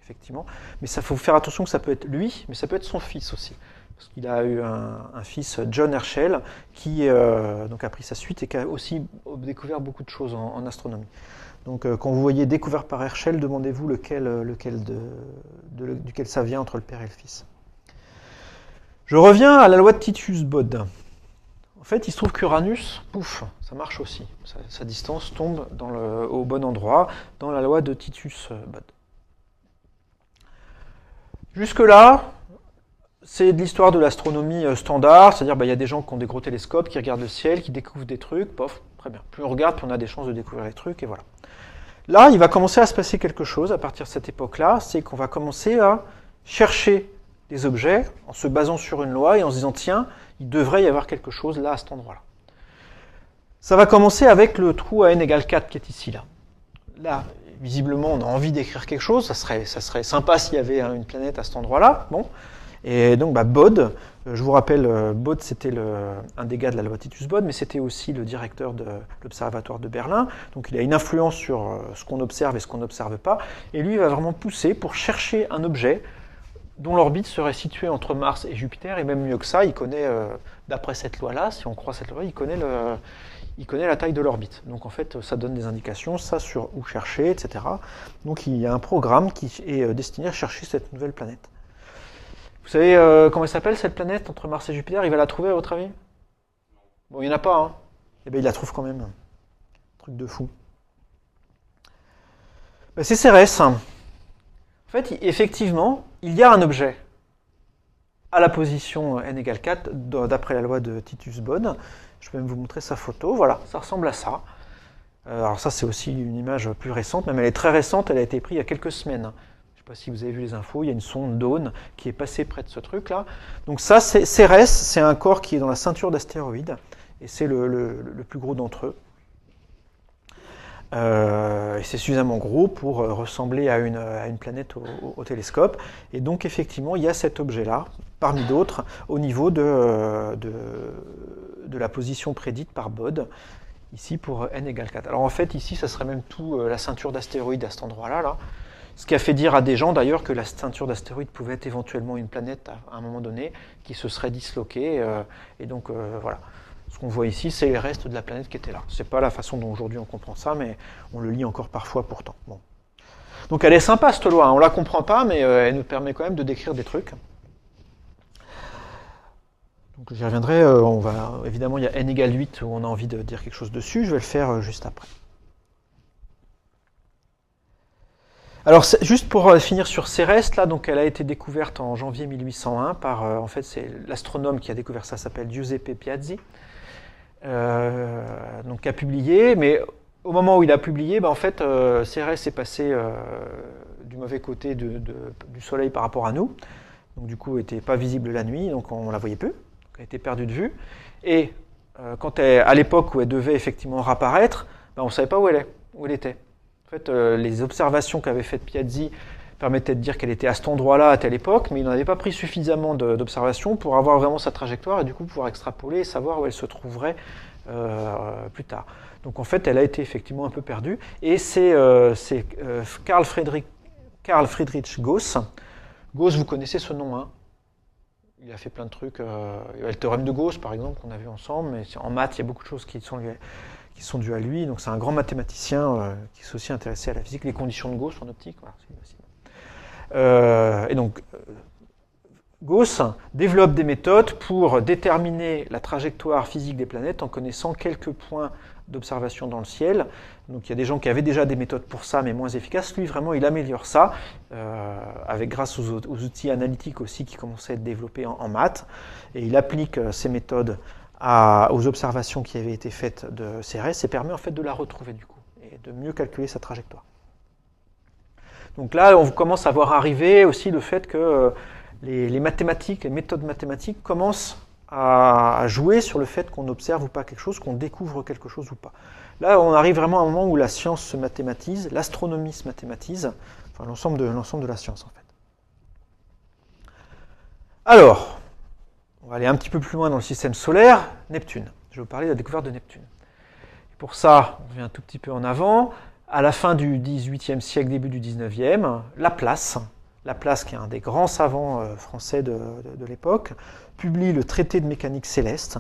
effectivement. Mais ça faut faire attention que ça peut être lui, mais ça peut être son fils aussi. Parce qu'il a eu un fils, John Herschel, qui donc a pris sa suite et qui a aussi découvert beaucoup de choses en astronomie. Donc quand vous voyez découvert par Herschel, demandez-vous duquel ça vient entre le père et le fils. Je reviens à la loi de Titius-Bode. En fait, il se trouve qu'Uranus, pouf, ça marche aussi. Sa distance tombe au bon endroit, dans la loi de Titius-Bode. Jusque-là, c'est de l'histoire de l'astronomie standard, c'est-à-dire il y a des gens qui ont des gros télescopes, qui regardent le ciel, qui découvrent des trucs, pof, très bien. Plus on regarde, plus on a des chances de découvrir les trucs, et voilà. Là, il va commencer à se passer quelque chose à partir de cette époque-là, c'est qu'on va commencer à chercher des objets en se basant sur une loi et en se disant, tiens, il devrait y avoir quelque chose là, à cet endroit-là. Ça va commencer avec le trou à n égale 4 qui est ici, là. Là, visiblement, on a envie d'écrire quelque chose, ça serait sympa s'il y avait une planète à cet endroit-là. Bon. Et donc, Bode, je vous rappelle, Bode, c'était un des gars de la loi Titius-Bode, mais c'était aussi le directeur de l'Observatoire de Berlin. Donc, il a une influence sur ce qu'on observe et ce qu'on n'observe pas. Et lui, il va vraiment pousser pour chercher un objet dont l'orbite serait située entre Mars et Jupiter, et même mieux que ça, il connaît, d'après cette loi-là, si on croit cette loi, il connaît la taille de l'orbite. Donc en fait, ça donne des indications, ça sur où chercher, etc. Donc il y a un programme qui est destiné à chercher cette nouvelle planète. Vous savez comment elle s'appelle cette planète entre Mars et Jupiter? Il va la trouver à votre avis? Bon, il n'y en a pas, hein. Eh bien, il la trouve quand même. Truc de fou. Ben, c'est Cérès. En fait, effectivement, il y a un objet à la position n égale 4, d'après la loi de Titius-Bode. Je peux même vous montrer sa photo. Voilà, ça ressemble à ça. Alors ça, c'est aussi une image plus récente, même elle est très récente, elle a été prise il y a quelques semaines. Je ne sais pas si vous avez vu les infos, il y a une sonde Dawn qui est passée près de ce truc-là. Donc ça, c'est Cérès, c'est un corps qui est dans la ceinture d'astéroïdes, et c'est le plus gros d'entre eux. Et c'est suffisamment gros pour ressembler à une planète au télescope. Et donc effectivement, il y a cet objet-là, parmi d'autres, au niveau de la position prédite par Bode, ici pour n égale 4. Alors en fait, ici, ça serait même tout la ceinture d'astéroïdes à cet endroit-là. Là. Ce qui a fait dire à des gens d'ailleurs que la ceinture d'astéroïdes pouvait être éventuellement une planète à un moment donné qui se serait disloquée. Et donc voilà. Ce qu'on voit ici, c'est les restes de la planète qui étaient là. C'est pas la façon dont aujourd'hui on comprend ça, mais on le lit encore parfois pourtant. Bon. Donc elle est sympa cette loi, hein. On la comprend pas, mais elle nous permet quand même de décrire des trucs. Donc j'y reviendrai, évidemment il y a n égale 8 où on a envie de dire quelque chose dessus, je vais le faire juste après. Alors juste pour finir sur Cérès, là, donc elle a été découverte en janvier 1801 par, en fait c'est l'astronome qui a découvert ça, s'appelle Giuseppe Piazzi. Donc a publié, mais au moment où il a publié, en fait, Cérès est passé du mauvais côté du Soleil par rapport à nous, donc du coup, elle n'était pas visible la nuit, donc on la voyait peu, donc elle était perdue de vue, et à l'époque où elle devait effectivement réapparaître, on ne savait pas où elle était. En fait, les observations qu'avait faites Piazzi permettait de dire qu'elle était à cet endroit-là à telle époque, mais il n'en avait pas pris suffisamment d'observations pour avoir vraiment sa trajectoire et du coup pouvoir extrapoler et savoir où elle se trouverait plus tard. Donc en fait, elle a été effectivement un peu perdue. Et c'est Carl Friedrich Gauss. Gauss, vous connaissez ce nom, hein? Il a fait plein de trucs. Il y a le théorème de Gauss, par exemple, qu'on a vu ensemble, mais en maths, il y a beaucoup de choses qui sont dues à lui. Donc c'est un grand mathématicien qui s'est aussi intéressé à la physique, les conditions de Gauss en optique. Voilà, et donc, Gauss développe des méthodes pour déterminer la trajectoire physique des planètes en connaissant quelques points d'observation dans le ciel. Donc il y a des gens qui avaient déjà des méthodes pour ça, mais moins efficaces. Lui, vraiment, il améliore ça, grâce aux outils analytiques aussi qui commençaient à être développés en maths. Et il applique ces méthodes aux observations qui avaient été faites de Cérès et permet en fait de la retrouver du coup, et de mieux calculer sa trajectoire. Donc là, on commence à voir arriver aussi le fait que les mathématiques, les méthodes mathématiques commencent à jouer sur le fait qu'on observe ou pas quelque chose, qu'on découvre quelque chose ou pas. Là, on arrive vraiment à un moment où la science se mathématise, l'astronomie se mathématise, enfin l'ensemble de la science en fait. Alors, on va aller un petit peu plus loin dans le système solaire, Neptune. Je vais vous parler de la découverte de Neptune. Et pour ça, on revient un tout petit peu en avant. À la fin du XVIIIe siècle, début du XIXe, Laplace, qui est un des grands savants français de l'époque, publie le traité de mécanique céleste,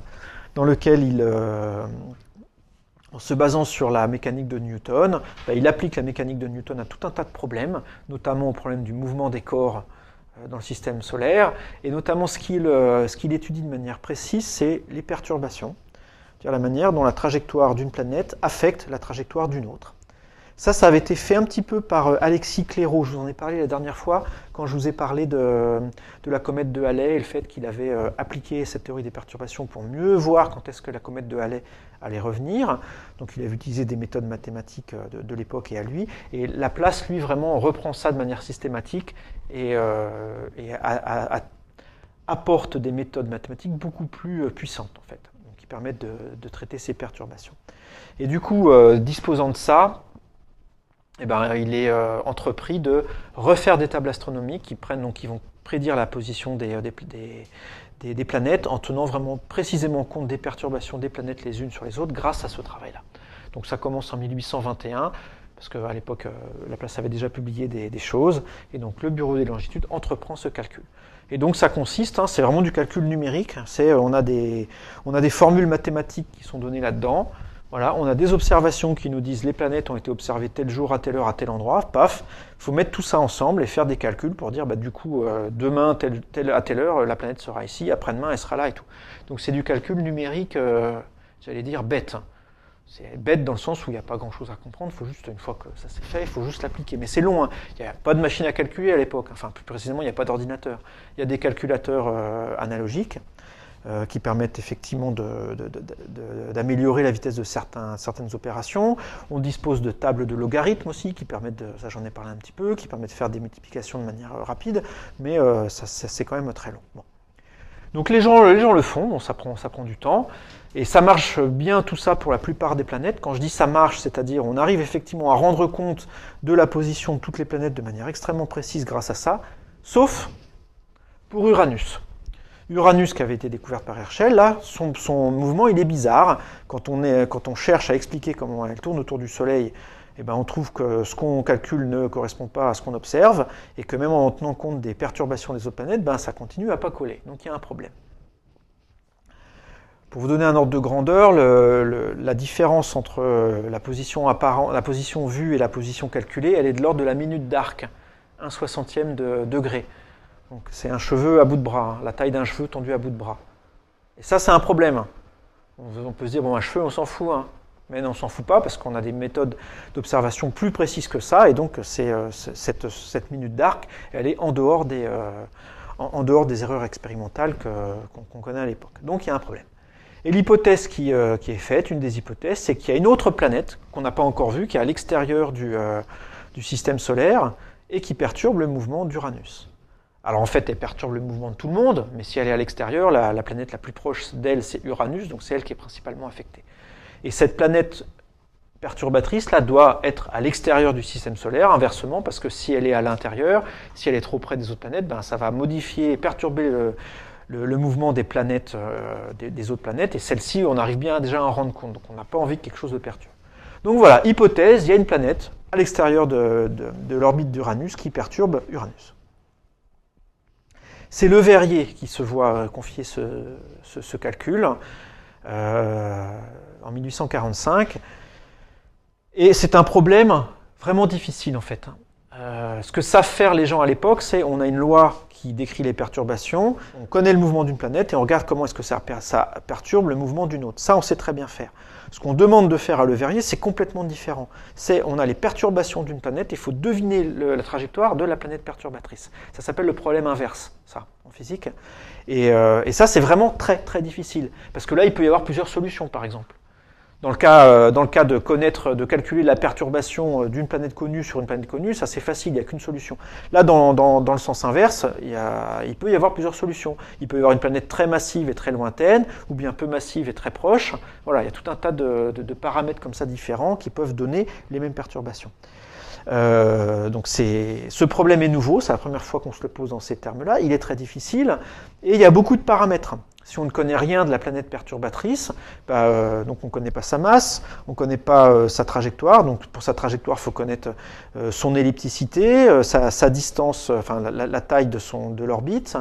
dans lequel en se basant sur la mécanique de Newton, il applique la mécanique de Newton à tout un tas de problèmes, notamment au problème du mouvement des corps dans le système solaire, et notamment ce qu'il étudie de manière précise, c'est les perturbations, c'est-à-dire la manière dont la trajectoire d'une planète affecte la trajectoire d'une autre. Ça avait été fait un petit peu par Alexis Clairaut. Je vous en ai parlé la dernière fois quand je vous ai parlé de la comète de Halley et le fait qu'il avait appliqué cette théorie des perturbations pour mieux voir quand est-ce que la comète de Halley allait revenir. Donc il avait utilisé des méthodes mathématiques de l'époque et à lui. Et Laplace, lui, vraiment reprend ça de manière systématique et apporte des méthodes mathématiques beaucoup plus puissantes, en fait, qui permettent de traiter ces perturbations. Et du coup, disposant de ça, il est entrepris de refaire des tables astronomiques qui vont prédire la position des planètes en tenant vraiment précisément compte des perturbations des planètes les unes sur les autres grâce à ce travail-là. Donc ça commence en 1821, parce qu'à l'époque, Laplace avait déjà publié des choses, et donc le Bureau des longitudes entreprend ce calcul. Et donc ça consiste, c'est vraiment du calcul numérique, on a des formules mathématiques qui sont données là-dedans. Voilà, on a des observations qui nous disent les planètes ont été observées tel jour, à telle heure, à tel endroit, paf, il faut mettre tout ça ensemble et faire des calculs pour dire du coup, demain, à telle heure, la planète sera ici, après-demain, elle sera là et tout. Donc c'est du calcul numérique j'allais dire bête. C'est bête dans le sens où il n'y a pas grand-chose à comprendre, faut juste, une fois que ça s'est fait, il faut juste l'appliquer. Mais c'est long, hein. Il n'y a pas de machine à calculer à l'époque, enfin plus précisément, il n'y a pas d'ordinateur. Il y a des calculateurs analogiques qui permettent effectivement d'améliorer la vitesse de certaines opérations. On dispose de tables de logarithmes aussi, qui permettent, ça j'en ai parlé un petit peu, qui permettent de faire des multiplications de manière rapide, mais c'est quand même très long. Bon. Donc les gens le font, bon, ça prend du temps, et ça marche bien tout ça pour la plupart des planètes. Quand je dis ça marche, c'est-à-dire on arrive effectivement à rendre compte de la position de toutes les planètes de manière extrêmement précise grâce à ça, sauf pour Uranus. Uranus qui avait été découverte par Herschel, là, son mouvement il est bizarre. Quand on cherche à expliquer comment elle tourne autour du Soleil, eh ben, on trouve que ce qu'on calcule ne correspond pas à ce qu'on observe, et que même en tenant compte des perturbations des autres planètes, ben, ça continue à pas coller. Donc il y a un problème. Pour vous donner un ordre de grandeur, la différence entre la position vue et la position calculée, elle est de l'ordre de la minute d'arc, 1/60e de degré. Donc c'est un cheveu à bout de bras, hein, la taille d'un cheveu tendu à bout de bras. Et ça, c'est un problème. On peut se dire, bon, un cheveu, on s'en fout, hein. Mais non, on s'en fout pas parce qu'on a des méthodes d'observation plus précises que ça, et donc cette minute d'arc, elle est en dehors des erreurs expérimentales qu'on connaît à l'époque. Donc il y a un problème. Et l'hypothèse qui est faite, une des hypothèses, c'est qu'il y a une autre planète qu'on n'a pas encore vue, qui est à l'extérieur du système solaire, et qui perturbe le mouvement d'Uranus. Alors en fait, elle perturbe le mouvement de tout le monde, mais si elle est à l'extérieur, la planète la plus proche d'elle, c'est Uranus, donc c'est elle qui est principalement affectée. Et cette planète perturbatrice là doit être à l'extérieur du système solaire, inversement, parce que si elle est à l'intérieur, si elle est trop près des autres planètes, ben, ça va modifier, perturber le mouvement des planètes, des autres planètes, et celle-ci, on arrive bien déjà à en rendre compte, donc on n'a pas envie que quelque chose le perturbe. Donc voilà, hypothèse, il y a une planète à l'extérieur de l'orbite d'Uranus qui perturbe Uranus. C'est Le Verrier qui se voit confier ce calcul en 1845. Et c'est un problème vraiment difficile en fait. Ce que savent faire les gens à l'époque, c'est on a une loi qui décrit les perturbations, on connaît le mouvement d'une planète et on regarde comment est-ce que ça perturbe le mouvement d'une autre. Ça, on sait très bien faire. Ce qu'on demande de faire à Le Verrier, c'est complètement différent. On a les perturbations d'une planète, il faut deviner la trajectoire de la planète perturbatrice. Ça s'appelle le problème inverse, ça, en physique. Et ça, c'est vraiment très très difficile. Parce que là, il peut y avoir plusieurs solutions, par exemple. Dans le cas de calculer la perturbation d'une planète connue sur une planète connue, ça c'est facile, il n'y a qu'une solution. Là, dans le sens inverse, il peut y avoir plusieurs solutions. Il peut y avoir une planète très massive et très lointaine, ou bien peu massive et très proche. Voilà, il y a tout un tas de paramètres comme ça différents qui peuvent donner les mêmes perturbations. Donc ce problème est nouveau, c'est la première fois qu'on se le pose dans ces termes-là, il est très difficile, et il y a beaucoup de paramètres. Si on ne connaît rien de la planète perturbatrice, donc on ne connaît pas sa masse, on ne connaît pas sa trajectoire, donc pour sa trajectoire, il faut connaître son ellipticité, sa distance, enfin la taille de l'orbite,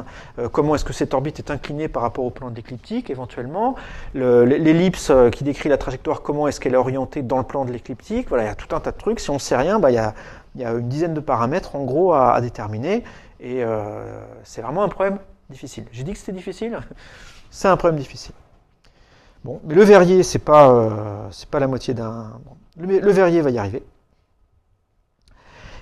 comment est-ce que cette orbite est inclinée par rapport au plan de l'écliptique éventuellement, l'ellipse qui décrit la trajectoire, comment est-ce qu'elle est orientée dans le plan de l'écliptique, voilà, il y a tout un tas de trucs, si on ne sait rien, il y a une dizaine de paramètres en gros à déterminer, et c'est vraiment un problème difficile. J'ai dit que c'était difficile ? C'est un problème difficile. Bon, mais Le Verrier, c'est pas la moitié d'un... Bon, le Verrier va y arriver.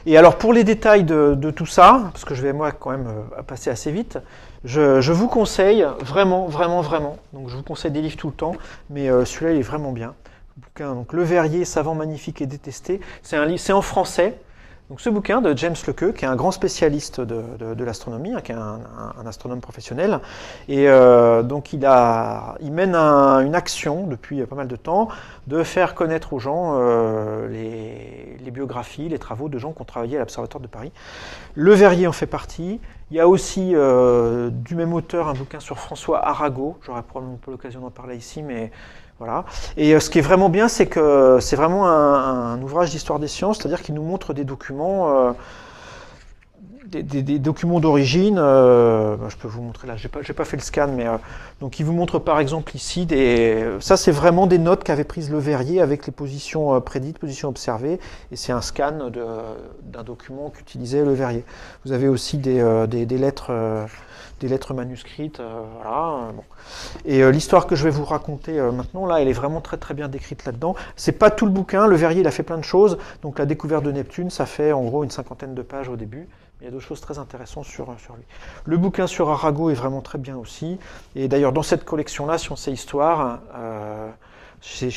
Et alors, pour les détails de tout ça, parce que je vais, moi, quand même passer assez vite, je vous conseille, vraiment, donc je vous conseille des livres tout le temps, mais celui-là, il est vraiment bien. Le bouquin, donc, Le Verrier, savant, magnifique et détesté. C'est en français. Donc ce bouquin de James Lequeux, qui est un grand spécialiste de l'astronomie, qui est un astronome professionnel, et donc il mène une action depuis pas mal de temps de faire connaître aux gens les biographies, les travaux de gens qui ont travaillé à l'Observatoire de Paris. Le Verrier en fait partie. Il y a aussi du même auteur un bouquin sur François Arago, j'aurai probablement pas l'occasion d'en parler ici, mais voilà. Et ce qui est vraiment bien, c'est que c'est vraiment un ouvrage d'histoire des sciences, c'est-à-dire qu'il nous montre des documents des documents d'origine. Je peux vous montrer là, j'ai pas fait le scan, mais donc il vous montre par exemple ici ça c'est vraiment des notes qu'avait prises Le Verrier avec les positions prédites, positions observées, et c'est un scan d'un document qu'utilisait Le Verrier. Vous avez aussi des lettres manuscrites, voilà. Bon. Et l'histoire que je vais vous raconter maintenant, là, elle est vraiment très très bien décrite là-dedans. C'est pas tout le bouquin, Le Verrier il a fait plein de choses, donc la découverte de Neptune, ça fait en gros une 50aine de pages au début. Il y a d'autres choses très intéressantes sur lui. Le bouquin sur Arago est vraiment très bien aussi. Et d'ailleurs, dans cette collection-là, Science et Histoire,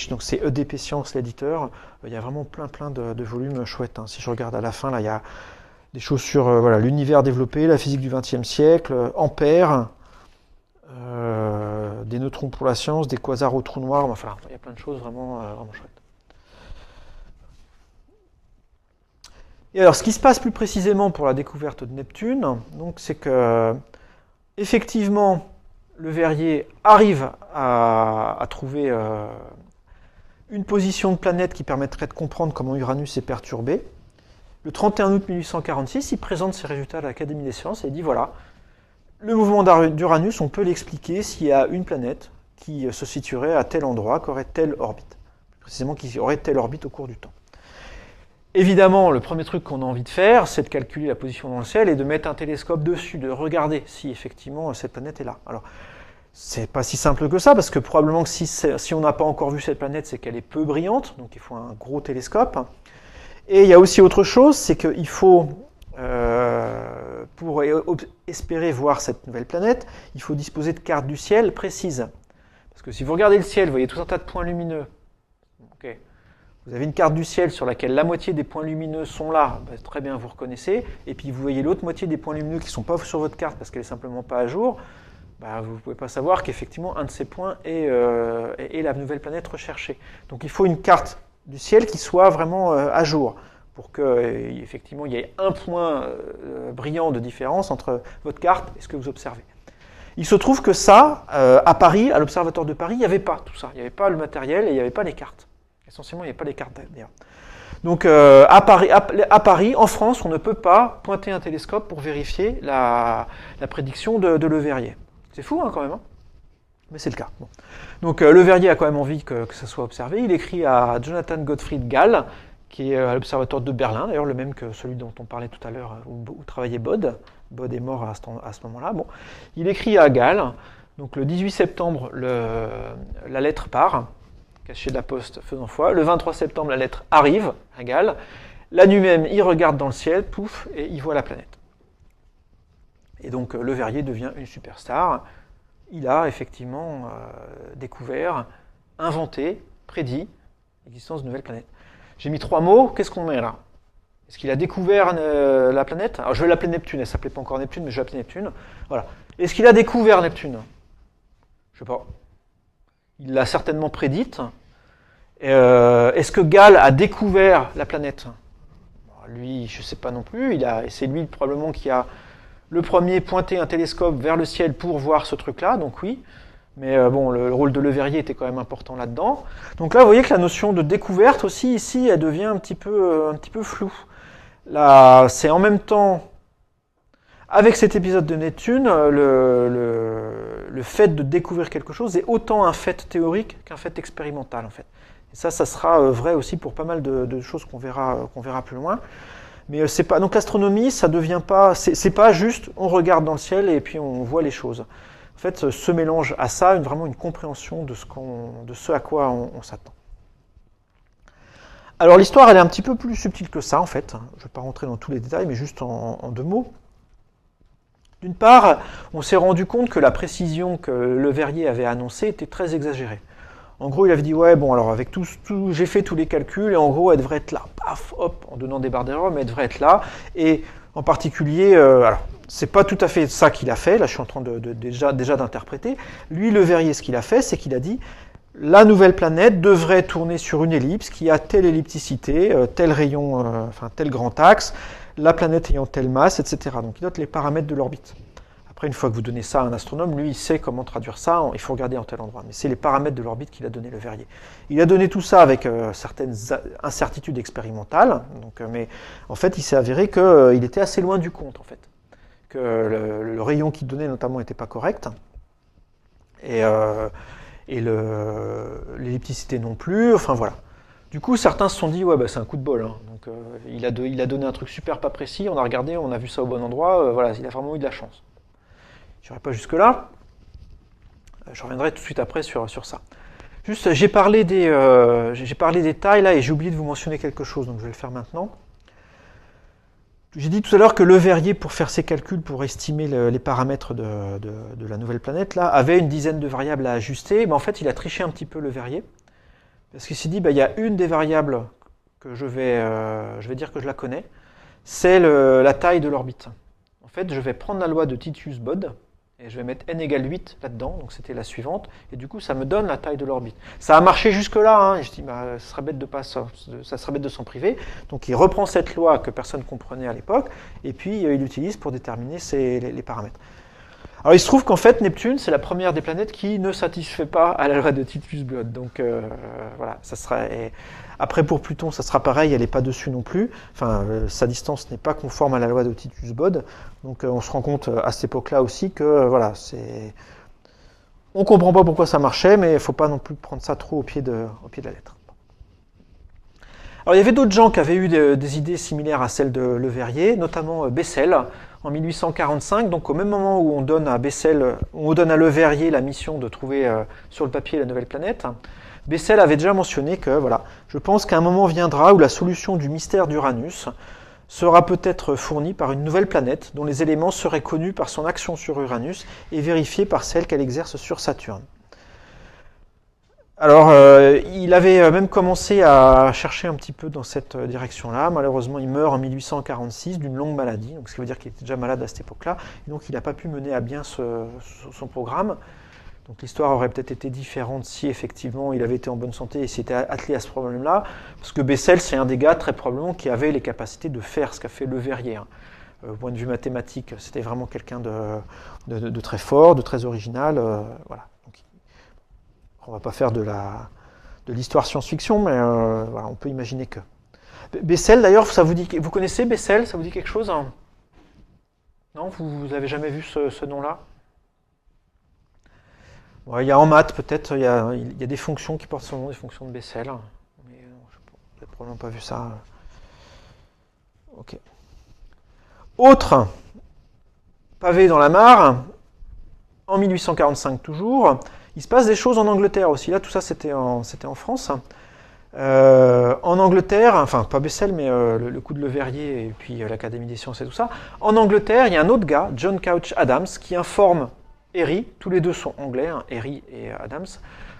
donc c'est EDP Science, l'éditeur, il y a vraiment plein de volumes chouettes. Hein. Si je regarde à la fin, là, il y a des choses sur l'univers développé, la physique du XXe siècle, Ampère, des neutrons pour la science, des quasars aux trous noirs, enfin, il y a plein de choses vraiment chouettes. Et alors, ce qui se passe plus précisément pour la découverte de Neptune, donc, c'est que, effectivement, Le Verrier arrive à trouver une position de planète qui permettrait de comprendre comment Uranus est perturbé. Le 31 août 1846, il présente ses résultats à l'Académie des sciences et il dit voilà, le mouvement d'Uranus, on peut l'expliquer s'il y a une planète qui se situerait à tel endroit, qui aurait telle orbite. Plus précisément, qui aurait telle orbite au cours du temps. Évidemment, le premier truc qu'on a envie de faire, c'est de calculer la position dans le ciel et de mettre un télescope dessus, de regarder si effectivement cette planète est là. Alors, c'est pas si simple que ça, parce que probablement que si on n'a pas encore vu cette planète, c'est qu'elle est peu brillante, donc il faut un gros télescope. Et il y a aussi autre chose, c'est qu'il faut, pour espérer voir cette nouvelle planète, il faut disposer de cartes du ciel précises. Parce que si vous regardez le ciel, vous voyez tout un tas de points lumineux. Okay. Vous avez une carte du ciel sur laquelle la moitié des points lumineux sont là, ben, très bien, vous reconnaissez, et puis vous voyez l'autre moitié des points lumineux qui ne sont pas sur votre carte parce qu'elle n'est simplement pas à jour, ben, vous ne pouvez pas savoir qu'effectivement un de ces points est la nouvelle planète recherchée. Donc il faut une carte du ciel qui soit vraiment à jour, pour qu'effectivement il y ait un point brillant de différence entre votre carte et ce que vous observez. Il se trouve que ça, à Paris, à l'Observatoire de Paris, il n'y avait pas tout ça. Il n'y avait pas le matériel et il n'y avait pas les cartes. Essentiellement, il n'y avait pas les cartes d'ailleurs. Donc à Paris, en France, on ne peut pas pointer un télescope pour vérifier la prédiction de Le Verrier. C'est fou hein, quand même, hein, mais c'est le cas. Bon. Donc Le Verrier a quand même envie que ça soit observé. Il écrit à Jonathan Gottfried Gall, qui est à l'Observatoire de Berlin, d'ailleurs le même que celui dont on parlait tout à l'heure, où travaillait Bode. Bode est mort à ce moment-là. Bon. Il écrit à Gall, donc le 18 septembre, la lettre part, cachée de la poste faisant foi. Le 23 septembre, la lettre arrive à Gall. La nuit même, il regarde dans le ciel, pouf, et il voit la planète. Et donc Le Verrier devient une superstar. Il a effectivement découvert, inventé, prédit l'existence de nouvelles planètes. J'ai mis 3 mots, qu'est-ce qu'on met là? Est-ce qu'il a découvert la planète? Alors je vais l'appeler Neptune, elle ne s'appelait pas encore Neptune, mais je vais l'appeler Neptune. Voilà. Est-ce qu'il a découvert Neptune? Je ne sais pas. Il l'a certainement prédite. Est-ce que Gall a découvert la planète? Lui, je ne sais pas non plus. C'est lui probablement qui a le premier pointé un télescope vers le ciel pour voir ce truc-là, donc oui. Mais bon, le rôle de Le Verrier était quand même important là-dedans. Donc là, vous voyez que la notion de découverte aussi, ici, elle devient un petit peu floue. Là, c'est en même temps, avec cet épisode de Neptune, le fait de découvrir quelque chose est autant un fait théorique qu'un fait expérimental, en fait. Et ça sera vrai aussi pour pas mal de choses qu'on verra plus loin. Mais c'est pas, donc l'astronomie, ça devient pas, c'est pas juste on regarde dans le ciel et puis on voit les choses. En fait, se mélange à ça vraiment une compréhension de ce à quoi on s'attend. Alors l'histoire, elle est un petit peu plus subtile que ça, en fait. Je ne vais pas rentrer dans tous les détails, mais juste en 2 mots. D'une part, on s'est rendu compte que la précision que Le Verrier avait annoncée était très exagérée. En gros, il avait dit, ouais, bon, alors avec j'ai fait tous les calculs, et en gros, elle devrait être là. Paf, hop, en donnant des barres d'erreur, mais elle devrait être là. Et en particulier, alors, c'est pas tout à fait ça qu'il a fait, là je suis en train déjà d'interpréter. Lui, Le Verrier, ce qu'il a fait, c'est qu'il a dit, la nouvelle planète devrait tourner sur une ellipse qui a telle ellipticité, tel rayon, tel grand axe, la planète ayant telle masse, etc. Donc il note les paramètres de l'orbite. Après, une fois que vous donnez ça à un astronome, lui, il sait comment traduire ça, il faut regarder en tel endroit. Mais c'est les paramètres de l'orbite qu'il a donné, Le Verrier. Il a donné tout ça avec certaines incertitudes expérimentales, donc, mais en fait, il s'est avéré qu'il était assez loin du compte, en fait. Que le rayon qu'il donnait, notamment, n'était pas correct. Et l'ellipticité non plus, enfin voilà. Du coup, certains se sont dit, ouais, bah, c'est un coup de bol. Hein. Donc, il a donné un truc super pas précis, on a regardé, on a vu ça au bon endroit, voilà, il a vraiment eu de la chance. Je n'irai pas jusque-là. Je reviendrai tout de suite après sur ça. Juste, j'ai parlé des tailles là et j'ai oublié de vous mentionner quelque chose, donc je vais le faire maintenant. J'ai dit tout à l'heure que Le Verrier, pour faire ses calculs, pour estimer les paramètres de la nouvelle planète, là, avait une dizaine de variables à ajuster. Mais en fait, il a triché un petit peu, Le Verrier. Parce qu'il s'est dit, bah, il y a une des variables que je vais dire que je la connais, c'est la taille de l'orbite. En fait, je vais prendre la loi de Titius-Bode, et je vais mettre n égale 8 là-dedans, donc c'était la suivante, et du coup ça me donne la taille de l'orbite. Ça a marché jusque-là, hein, et je dis, bah, ça serait bête de s'en priver, donc il reprend cette loi que personne ne comprenait à l'époque, et puis il l'utilise pour déterminer les paramètres. Alors il se trouve qu'en fait Neptune, c'est la première des planètes qui ne satisfait pas à la loi de Titius-Bode, donc voilà, ça sera... Après, pour Pluton, ça sera pareil, elle n'est pas dessus non plus. Enfin, sa distance n'est pas conforme à la loi de Titius-Bode. Donc, on se rend compte à cette époque-là aussi que, voilà, c'est... On ne comprend pas pourquoi ça marchait, mais il ne faut pas non plus prendre ça trop au pied de la lettre. Alors, il y avait d'autres gens qui avaient eu des idées similaires à celles de Le Verrier, notamment Bessel, en 1845. Donc, au même moment où on donne à Le Verrier la mission de trouver sur le papier la nouvelle planète, Bessel avait déjà mentionné que, voilà, je pense qu'un moment viendra où la solution du mystère d'Uranus sera peut-être fournie par une nouvelle planète dont les éléments seraient connus par son action sur Uranus et vérifiés par celle qu'elle exerce sur Saturne. Alors, il avait même commencé à chercher un petit peu dans cette direction-là. Malheureusement, il meurt en 1846 d'une longue maladie, donc ce qui veut dire qu'il était déjà malade à cette époque-là, et donc il n'a pas pu mener à bien son programme. Donc l'histoire aurait peut-être été différente si effectivement il avait été en bonne santé et s'était attelé à ce problème-là, parce que Bessel, c'est un des gars très probablement qui avait les capacités de faire ce qu'a fait Le Verrier. Au point de vue mathématique, c'était vraiment quelqu'un de très fort, de très original. Voilà. Donc, on ne va pas faire de l'histoire science-fiction, mais voilà, on peut imaginer que. Bessel, d'ailleurs, vous connaissez Bessel, ça vous dit quelque chose, hein? Non, vous n'avez jamais vu ce nom-là? Ouais, il y a en maths, peut-être, il y a des fonctions qui portent son nom, des fonctions de Bessel. Mais je n'ai probablement pas vu ça. Ok. Autre pavé dans la mare, en 1845 toujours, il se passe des choses en Angleterre aussi. Là, tout ça, c'était en France. En Angleterre, enfin, pas Bessel, mais le coup de Le Verrier et puis l'Académie des sciences et tout ça. En Angleterre, il y a un autre gars, John Couch Adams, qui informe Airy, tous les deux sont anglais, hein, Airy et Adams,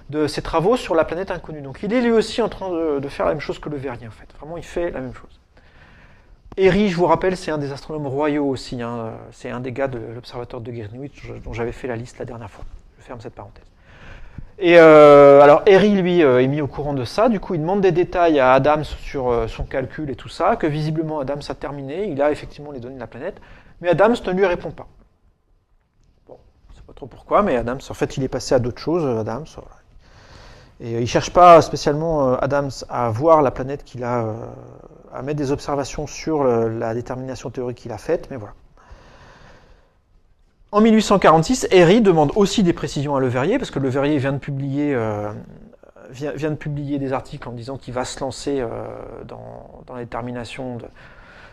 de ses travaux sur la planète inconnue. Donc il est lui aussi en train de faire la même chose que Le Verrier, en fait. Vraiment, il fait la même chose. Airy, je vous rappelle, c'est un des astronomes royaux aussi. Hein. C'est un des gars de l'observatoire de Greenwich dont j'avais fait la liste la dernière fois. Je ferme cette parenthèse. Et alors Airy, lui, est mis au courant de ça. Du coup, il demande des détails à Adams sur son calcul et tout ça, que visiblement Adams a terminé. Il a effectivement les données de la planète. Mais Adams ne lui répond pas. Pas trop pourquoi, mais Adams, en fait, il est passé à d'autres choses, Adams. Voilà. Et il ne cherche pas spécialement, Adams, à voir la planète qu'il a, à mettre des observations sur la détermination théorique qu'il a faite, mais voilà. En 1846, Airy demande aussi des précisions à Le Verrier, parce que Le Verrier vient de publier des articles en disant qu'il va se lancer dans la détermination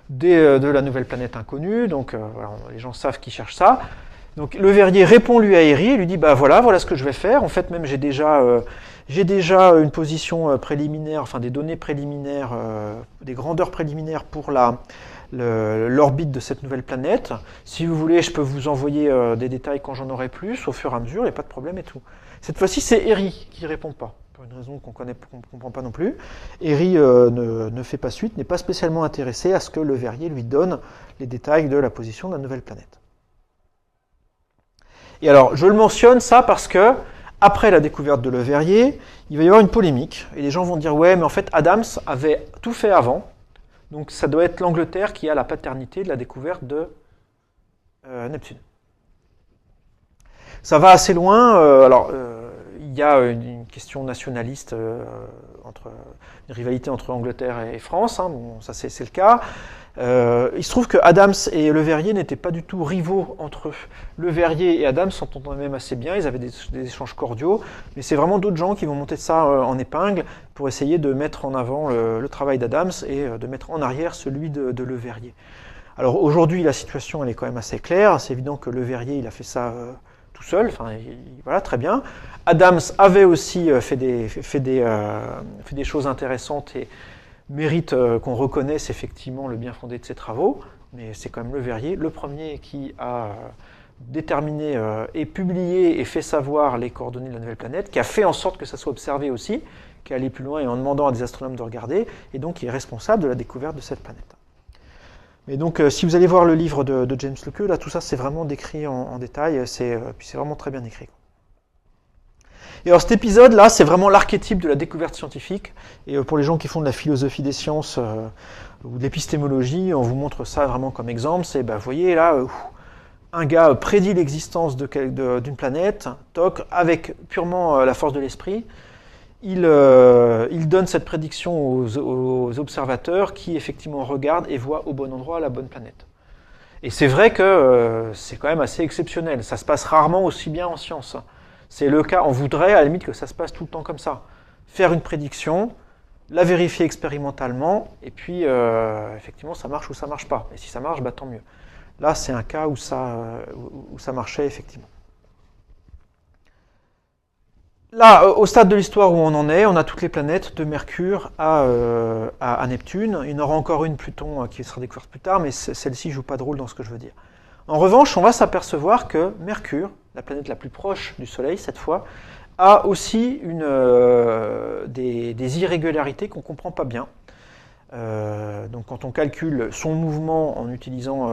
de la nouvelle planète inconnue, donc voilà, les gens savent qu'ils cherchent ça. Donc Le Verrier répond lui à Airy et lui dit bah voilà ce que je vais faire. En fait même j'ai déjà une position préliminaire, enfin des données préliminaires, des grandeurs préliminaires pour l'orbite de cette nouvelle planète. Si vous voulez, je peux vous envoyer des détails quand j'en aurai plus, au fur et à mesure, il n'y a pas de problème et tout. Cette fois-ci c'est Airy qui répond pas, pour une raison qu'on ne comprend pas non plus. Airy ne fait pas suite, n'est pas spécialement intéressé à ce que Le Verrier lui donne les détails de la position de la nouvelle planète. Et alors, je le mentionne ça parce que, après la découverte de Le Verrier, il va y avoir une polémique. Et les gens vont dire, ouais, mais en fait, Adams avait tout fait avant. Donc, ça doit être l'Angleterre qui a la paternité de la découverte de Neptune. Ça va assez loin. Il y a une question nationaliste une rivalité entre Angleterre et France. Hein, bon, ça c'est le cas. Il se trouve que Adams et Le Verrier n'étaient pas du tout rivaux entre eux. Le Verrier et Adams s'entendaient même assez bien, ils avaient des échanges cordiaux, mais c'est vraiment d'autres gens qui vont monter ça en épingle pour essayer de mettre en avant le travail d'Adams et de mettre en arrière celui de Le Verrier. Alors aujourd'hui, la situation elle est quand même assez claire. C'est évident que Le Verrier il a fait ça tout seul, voilà, très bien. Adams avait aussi fait des choses intéressantes et mérite qu'on reconnaisse effectivement le bien fondé de ses travaux, mais c'est quand même Le Verrier, le premier qui a déterminé et publié et fait savoir les coordonnées de la nouvelle planète, qui a fait en sorte que ça soit observé aussi, qui est allé plus loin et en demandant à des astronomes de regarder, et donc qui est responsable de la découverte de cette planète. Mais donc, si vous allez voir le livre de James Lockyer, là, tout ça, c'est vraiment décrit en détail, puis c'est vraiment très bien écrit. Et alors, cet épisode-là, c'est vraiment l'archétype de la découverte scientifique. Et pour les gens qui font de la philosophie des sciences ou de l'épistémologie, on vous montre ça vraiment comme exemple. C'est, vous voyez, là, un gars prédit l'existence d'une planète, toc, avec purement la force de l'esprit. Il donne cette prédiction aux observateurs qui effectivement regardent et voient au bon endroit la bonne planète. Et c'est vrai que c'est quand même assez exceptionnel. Ça se passe rarement aussi bien en science. C'est le cas, on voudrait à la limite que ça se passe tout le temps comme ça. Faire une prédiction, la vérifier expérimentalement, et puis effectivement ça marche ou ça marche pas. Et si ça marche, tant mieux. Là c'est un cas où ça marchait effectivement. Là, au stade de l'histoire où on en est, on a toutes les planètes de Mercure à Neptune. Il y en aura encore une, Pluton, qui sera découverte plus tard, mais celle-ci joue pas de rôle dans ce que je veux dire. En revanche, on va s'apercevoir que Mercure, la planète la plus proche du Soleil cette fois, a aussi des irrégularités qu'on ne comprend pas bien. Donc quand on calcule son mouvement en utilisant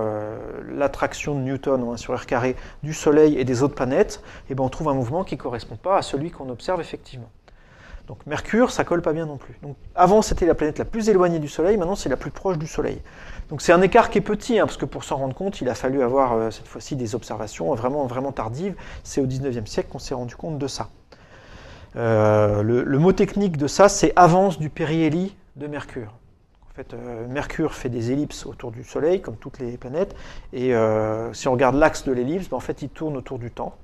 l'attraction de Newton en 1 sur r carré du Soleil et des autres planètes, on trouve un mouvement qui ne correspond pas à celui qu'on observe effectivement. Donc Mercure, ça colle pas bien non plus. Donc, avant c'était la planète la plus éloignée du Soleil, maintenant c'est la plus proche du Soleil. Donc c'est un écart qui est petit, parce que pour s'en rendre compte, il a fallu avoir cette fois-ci des observations vraiment, vraiment tardives. C'est au 19e siècle qu'on s'est rendu compte de ça. Le mot technique de ça, c'est avance du périhélie de Mercure. En fait, Mercure fait des ellipses autour du Soleil, comme toutes les planètes, et si on regarde l'axe de l'ellipse, en fait, il tourne autour du temps.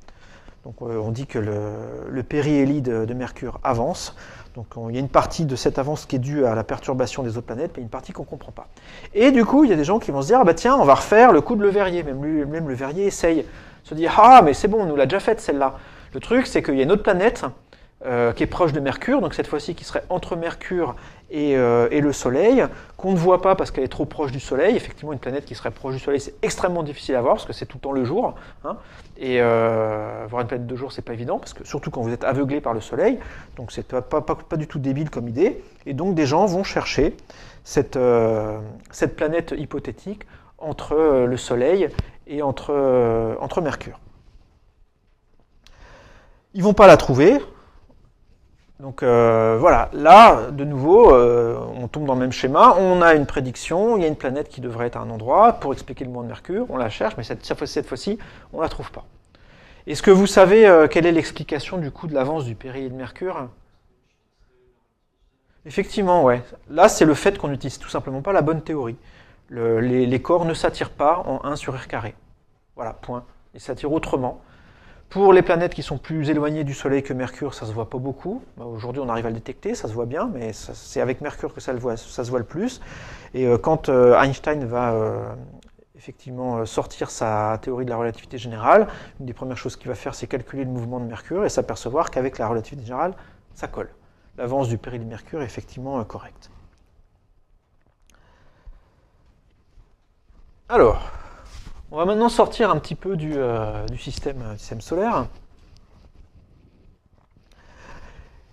Donc on dit que le périhélie de Mercure avance. Donc il y a une partie de cette avance qui est due à la perturbation des autres planètes, mais une partie qu'on ne comprend pas. Et du coup, il y a des gens qui vont se dire, tiens, on va refaire le coup de Le Verrier. Même Le Verrier essaye, se dit, mais c'est bon, on nous l'a déjà faite celle-là. Le truc, c'est qu'il y a une autre planète qui est proche de Mercure, donc cette fois-ci qui serait entre Mercure et le Soleil, qu'on ne voit pas parce qu'elle est trop proche du Soleil. Effectivement, une planète qui serait proche du Soleil, c'est extrêmement difficile à voir parce que c'est tout le temps le jour. Et voir une planète de jour, c'est pas évident, parce que surtout quand vous êtes aveuglé par le Soleil, donc c'est pas du tout débile comme idée. Et donc des gens vont chercher cette planète hypothétique entre le Soleil et entre Mercure. Ils vont pas la trouver. Donc voilà, là, de nouveau, on tombe dans le même schéma, on a une prédiction, il y a une planète qui devrait être à un endroit pour expliquer le mouvement de Mercure, on la cherche, mais cette fois-ci, on ne la trouve pas. Est-ce que vous savez quelle est l'explication du coup de l'avance du périhélie de Mercure ? Effectivement, ouais. Là, c'est le fait qu'on n'utilise tout simplement pas la bonne théorie. Les corps ne s'attirent pas en 1 sur r carré. Voilà, point. Ils s'attirent autrement. Pour les planètes qui sont plus éloignées du Soleil que Mercure, ça ne se voit pas beaucoup. Aujourd'hui, on arrive à le détecter, ça se voit bien, mais c'est avec Mercure que ça se voit le plus. Et quand Einstein va effectivement sortir sa théorie de la relativité générale, une des premières choses qu'il va faire, c'est calculer le mouvement de Mercure et s'apercevoir qu'avec la relativité générale, ça colle. L'avance du périhélie de Mercure est effectivement correcte. Alors, on va maintenant sortir un petit peu du système solaire.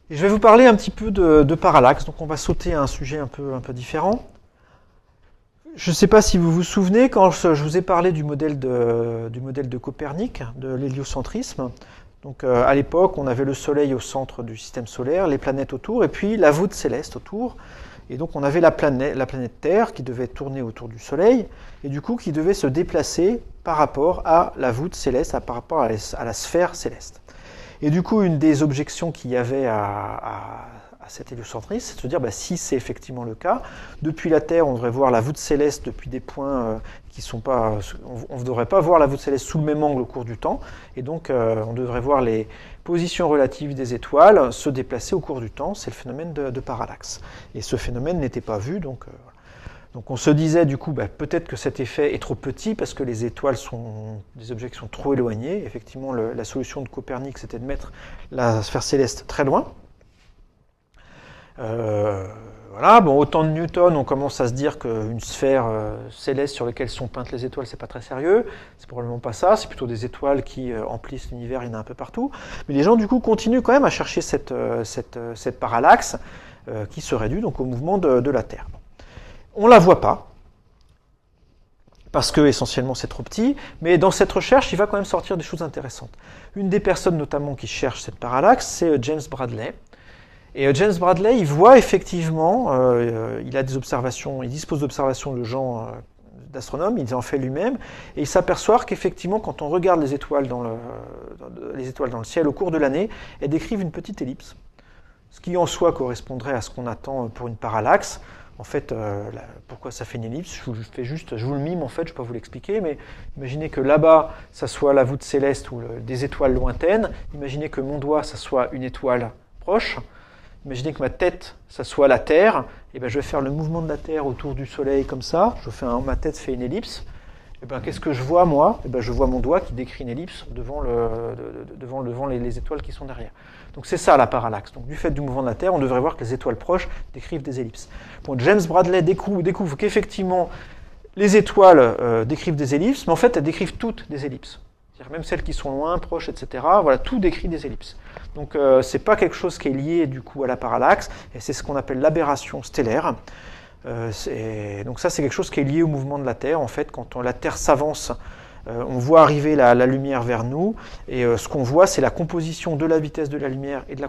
Et je vais vous parler un petit peu de parallaxe. Donc on va sauter à un sujet un peu différent. Je ne sais pas si vous vous souvenez, quand je vous ai parlé du modèle de Copernic, de l'héliocentrisme. Donc à l'époque, on avait le Soleil au centre du système solaire, les planètes autour, et puis la voûte céleste autour. Et donc on avait la planète Terre qui devait tourner autour du Soleil, et du coup qui devait se déplacer par rapport à la voûte céleste, par rapport à la sphère céleste. Et du coup, une des objections qu'il y avait à cet héliocentrisme, c'est de se dire, si c'est effectivement le cas, depuis la Terre, on devrait voir la voûte céleste depuis des points qui sont pas... On ne devrait pas voir la voûte céleste sous le même angle au cours du temps, et donc on devrait voir les positions relatives des étoiles se déplacer au cours du temps. C'est le phénomène de parallaxe. Et ce phénomène n'était pas vu, donc on se disait du coup, peut-être que cet effet est trop petit parce que les étoiles sont des objets qui sont trop éloignés. Effectivement, la solution de Copernic, c'était de mettre la sphère céleste très loin. Voilà, au temps de Newton, on commence à se dire qu'une sphère céleste sur laquelle sont peintes les étoiles, c'est pas très sérieux. C'est probablement pas ça, c'est plutôt des étoiles qui emplissent l'univers, il y en a un peu partout. Mais les gens, du coup, continuent quand même à chercher cette parallaxe qui serait due donc au mouvement de la Terre. On ne la voit pas, parce que essentiellement c'est trop petit, mais dans cette recherche, il va quand même sortir des choses intéressantes. Une des personnes notamment qui cherche cette parallaxe, c'est James Bradley. Et James Bradley, il voit effectivement, il a des observations, il dispose d'observations de gens d'astronomes, il les en fait lui-même, et il s'aperçoit qu'effectivement, quand on regarde les étoiles dans le ciel au cours de l'année, elles décrivent une petite ellipse, ce qui en soi correspondrait à ce qu'on attend pour une parallaxe. En fait, pourquoi ça fait une ellipse? Je vous le mime en fait, je ne vais pas vous l'expliquer, mais imaginez que là-bas, ça soit la voûte céleste ou des étoiles lointaines. Imaginez que mon doigt, ça soit une étoile proche. Imaginez que ma tête, ça soit la Terre. Et je vais faire le mouvement de la Terre autour du Soleil comme ça. Ma tête fait une ellipse. Et qu'est-ce que je vois moi? Je vois mon doigt qui décrit une ellipse devant les étoiles qui sont derrière. Donc c'est ça la parallaxe. Donc du fait du mouvement de la Terre, on devrait voir que les étoiles proches décrivent des ellipses. James Bradley découvre qu'effectivement les étoiles décrivent des ellipses, mais en fait elles décrivent toutes des ellipses. C'est-à-dire même celles qui sont loin, proches, etc. Voilà, tout décrit des ellipses. Donc c'est pas quelque chose qui est lié du coup à la parallaxe, et c'est ce qu'on appelle l'aberration stellaire. Donc ça c'est quelque chose qui est lié au mouvement de la Terre. En fait, quand la Terre s'avance, on voit arriver la lumière vers nous, et ce qu'on voit, c'est la composition de la vitesse de la lumière et de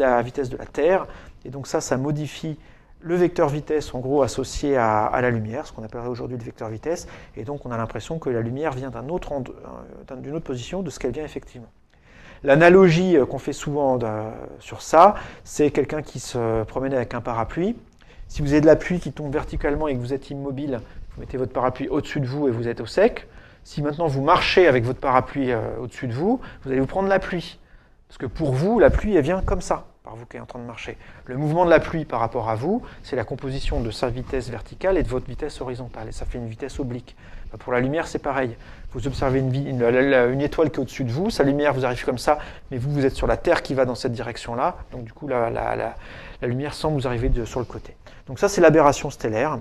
la vitesse de la Terre. Et donc ça modifie le vecteur vitesse, en gros, associé à la lumière, ce qu'on appellerait aujourd'hui le vecteur vitesse. Et donc on a l'impression que la lumière vient d'une autre position de ce qu'elle vient effectivement. L'analogie qu'on fait souvent sur ça, c'est quelqu'un qui se promène avec un parapluie. Si vous avez de la pluie qui tombe verticalement et que vous êtes immobile, vous mettez votre parapluie au-dessus de vous et vous êtes au sec. Si maintenant vous marchez avec votre parapluie au-dessus de vous, vous allez vous prendre la pluie. Parce que pour vous, la pluie, elle vient comme ça, par vous qui êtes en train de marcher. Le mouvement de la pluie par rapport à vous, c'est la composition de sa vitesse verticale et de votre vitesse horizontale. Et ça fait une vitesse oblique. Pour la lumière, c'est pareil. Vous observez une étoile qui est au-dessus de vous, sa lumière vous arrive comme ça, mais vous êtes sur la Terre qui va dans cette direction-là. Donc du coup, la lumière semble vous arriver sur le côté. Donc ça, c'est l'aberration stellaire.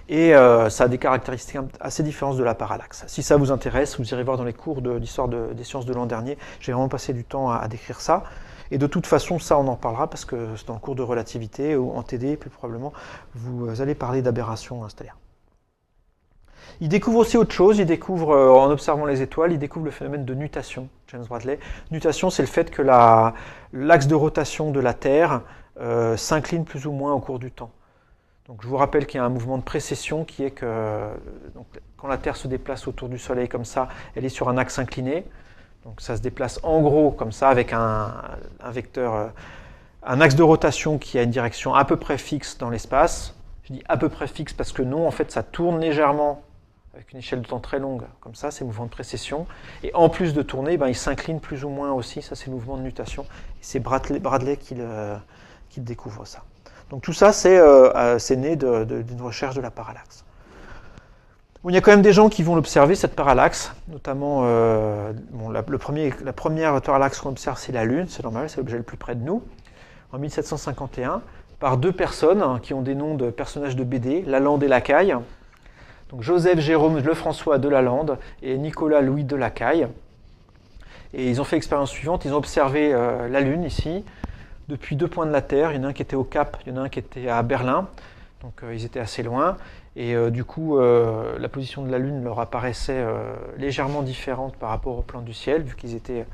Et ça a des caractéristiques assez différentes de la parallaxe. Si ça vous intéresse, vous irez voir dans les cours d'histoire des sciences de l'an dernier. J'ai vraiment passé du temps à décrire ça. Et de toute façon, ça, on en parlera parce que c'est dans le cours de relativité ou en TD, plus probablement, vous allez parler d'aberration stellaire. Il découvre aussi autre chose. Il découvre, en observant les étoiles, il découvre le phénomène de nutation, James Bradley. Nutation, c'est le fait que l'axe de rotation de la Terre s'incline plus ou moins au cours du temps. Donc, je vous rappelle qu'il y a un mouvement de précession qui est que quand la Terre se déplace autour du Soleil comme ça, elle est sur un axe incliné. Donc ça se déplace en gros comme ça avec un vecteur, un axe de rotation qui a une direction à peu près fixe dans l'espace. Je dis à peu près fixe parce que non, en fait ça tourne légèrement avec une échelle de temps très longue, comme ça, c'est le mouvement de précession. Et en plus de tourner, il s'incline plus ou moins aussi, ça c'est le mouvement de nutation. Et c'est Bradley qui découvre ça. Donc tout ça, c'est né d'une recherche de la parallaxe. Bon, il y a quand même des gens qui vont l'observer, cette parallaxe, notamment la première parallaxe qu'on observe, c'est la Lune, c'est normal, c'est l'objet le plus près de nous, en 1751, par deux personnes qui ont des noms de personnages de BD, Lalande et Lacaille. Donc Joseph Jérôme Lefrançois de Lalande et Nicolas Louis de Lacaille. Et ils ont fait l'expérience suivante, ils ont observé la Lune ici, depuis deux points de la Terre. Il y en a un qui était au Cap, il y en a un qui était à Berlin. Donc ils étaient assez loin. Et du coup, la position de la Lune leur apparaissait légèrement différente par rapport au plan du ciel, vu qu'ils étaient